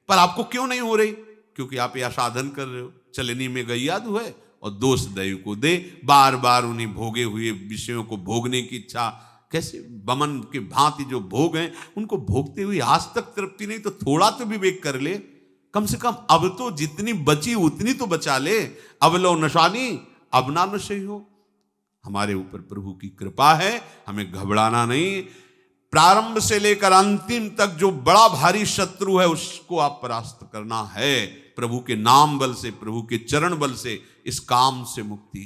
पर आपको क्यों नहीं हो रही? क्योंकि आप यह साधन कर रहे हो, चलनी में गैया है और दोष दैव को दे। बार बार उन्हीं भोगे हुए विषयों को भोगने की इच्छा, कैसे बमन के भांति जो भोग हैं उनको भोगते हुए आज तक तृप्ति नहीं। तो थोड़ा तो विवेक कर ले, कम से कम अब तो जितनी बची उतनी तो बचा ले। अब लो नशानी, अब ना नशे हो। हमारे ऊपर प्रभु की कृपा है, हमें घबराना नहीं। प्रारंभ से लेकर अंतिम तक जो बड़ा भारी शत्रु है उसको आप परास्त करना है प्रभु के नाम बल से, प्रभु के चरण बल से। इस काम से मुक्ति,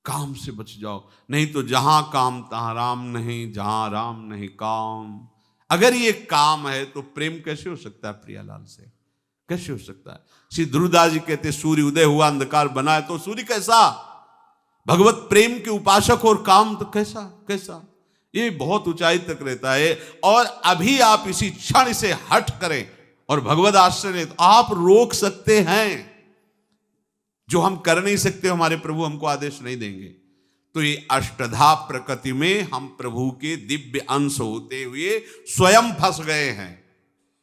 काम से बच जाओ, नहीं तो जहां काम तहां राम नहीं, जहां राम नहीं काम। अगर ये काम है तो प्रेम कैसे हो सकता है प्रियालाल से? कैसे हो सकता है? श्री ध्रुवदास जी कहते सूर्य उदय हुआ अंधकार बना है, तो सूर्य कैसा? भगवत प्रेम के उपासक, और काम तो कैसा कैसा? ये बहुत ऊंचाई तक रहता है। और अभी आप इसी क्षण से हट करें और भगवत आश्रय लें तो आप रोक सकते हैं। जो हम कर नहीं सकते, हमारे प्रभु हमको आदेश नहीं देंगे। तो ये अष्टधा प्रकृति में हम प्रभु के दिव्य अंश होते हुए स्वयं फंस गए हैं।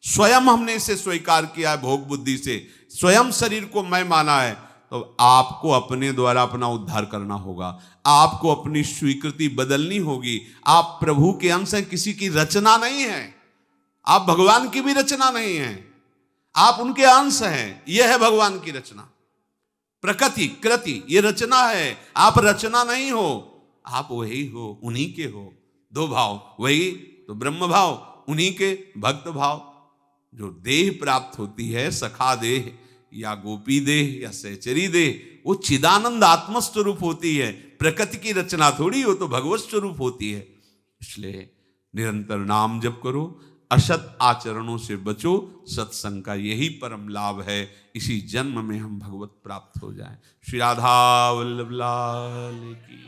स्वयं हमने इसे स्वीकार किया है, भोग बुद्धि से स्वयं शरीर को मैं माना है। तो आपको अपने द्वारा अपना उद्धार करना होगा, आपको अपनी स्वीकृति बदलनी होगी। आप प्रभु के अंश हैं, किसी की रचना नहीं है। आप भगवान की भी रचना नहीं है, आप उनके अंश हैं। यह है भगवान की रचना। प्रकृति कृति ये रचना है, आप रचना नहीं हो, आप वही हो, उन्हीं के हो। दो भाव, वही तो ब्रह्म भाव, उन्हीं के भक्त भाव। जो देह प्राप्त होती है, सखा देह या गोपी देह या सहचरी देह, वो चिदानंद आत्मस्वरूप होती है। प्रकृति की रचना थोड़ी हो, तो भगवत स्वरूप होती है। इसलिए निरंतर नाम जप करो, असत आचरणों से बचो। सत्संग का यही परम लाभ है, इसी जन्म में हम भगवत प्राप्त हो जाएं। श्री राधा वल्लभ लाल की।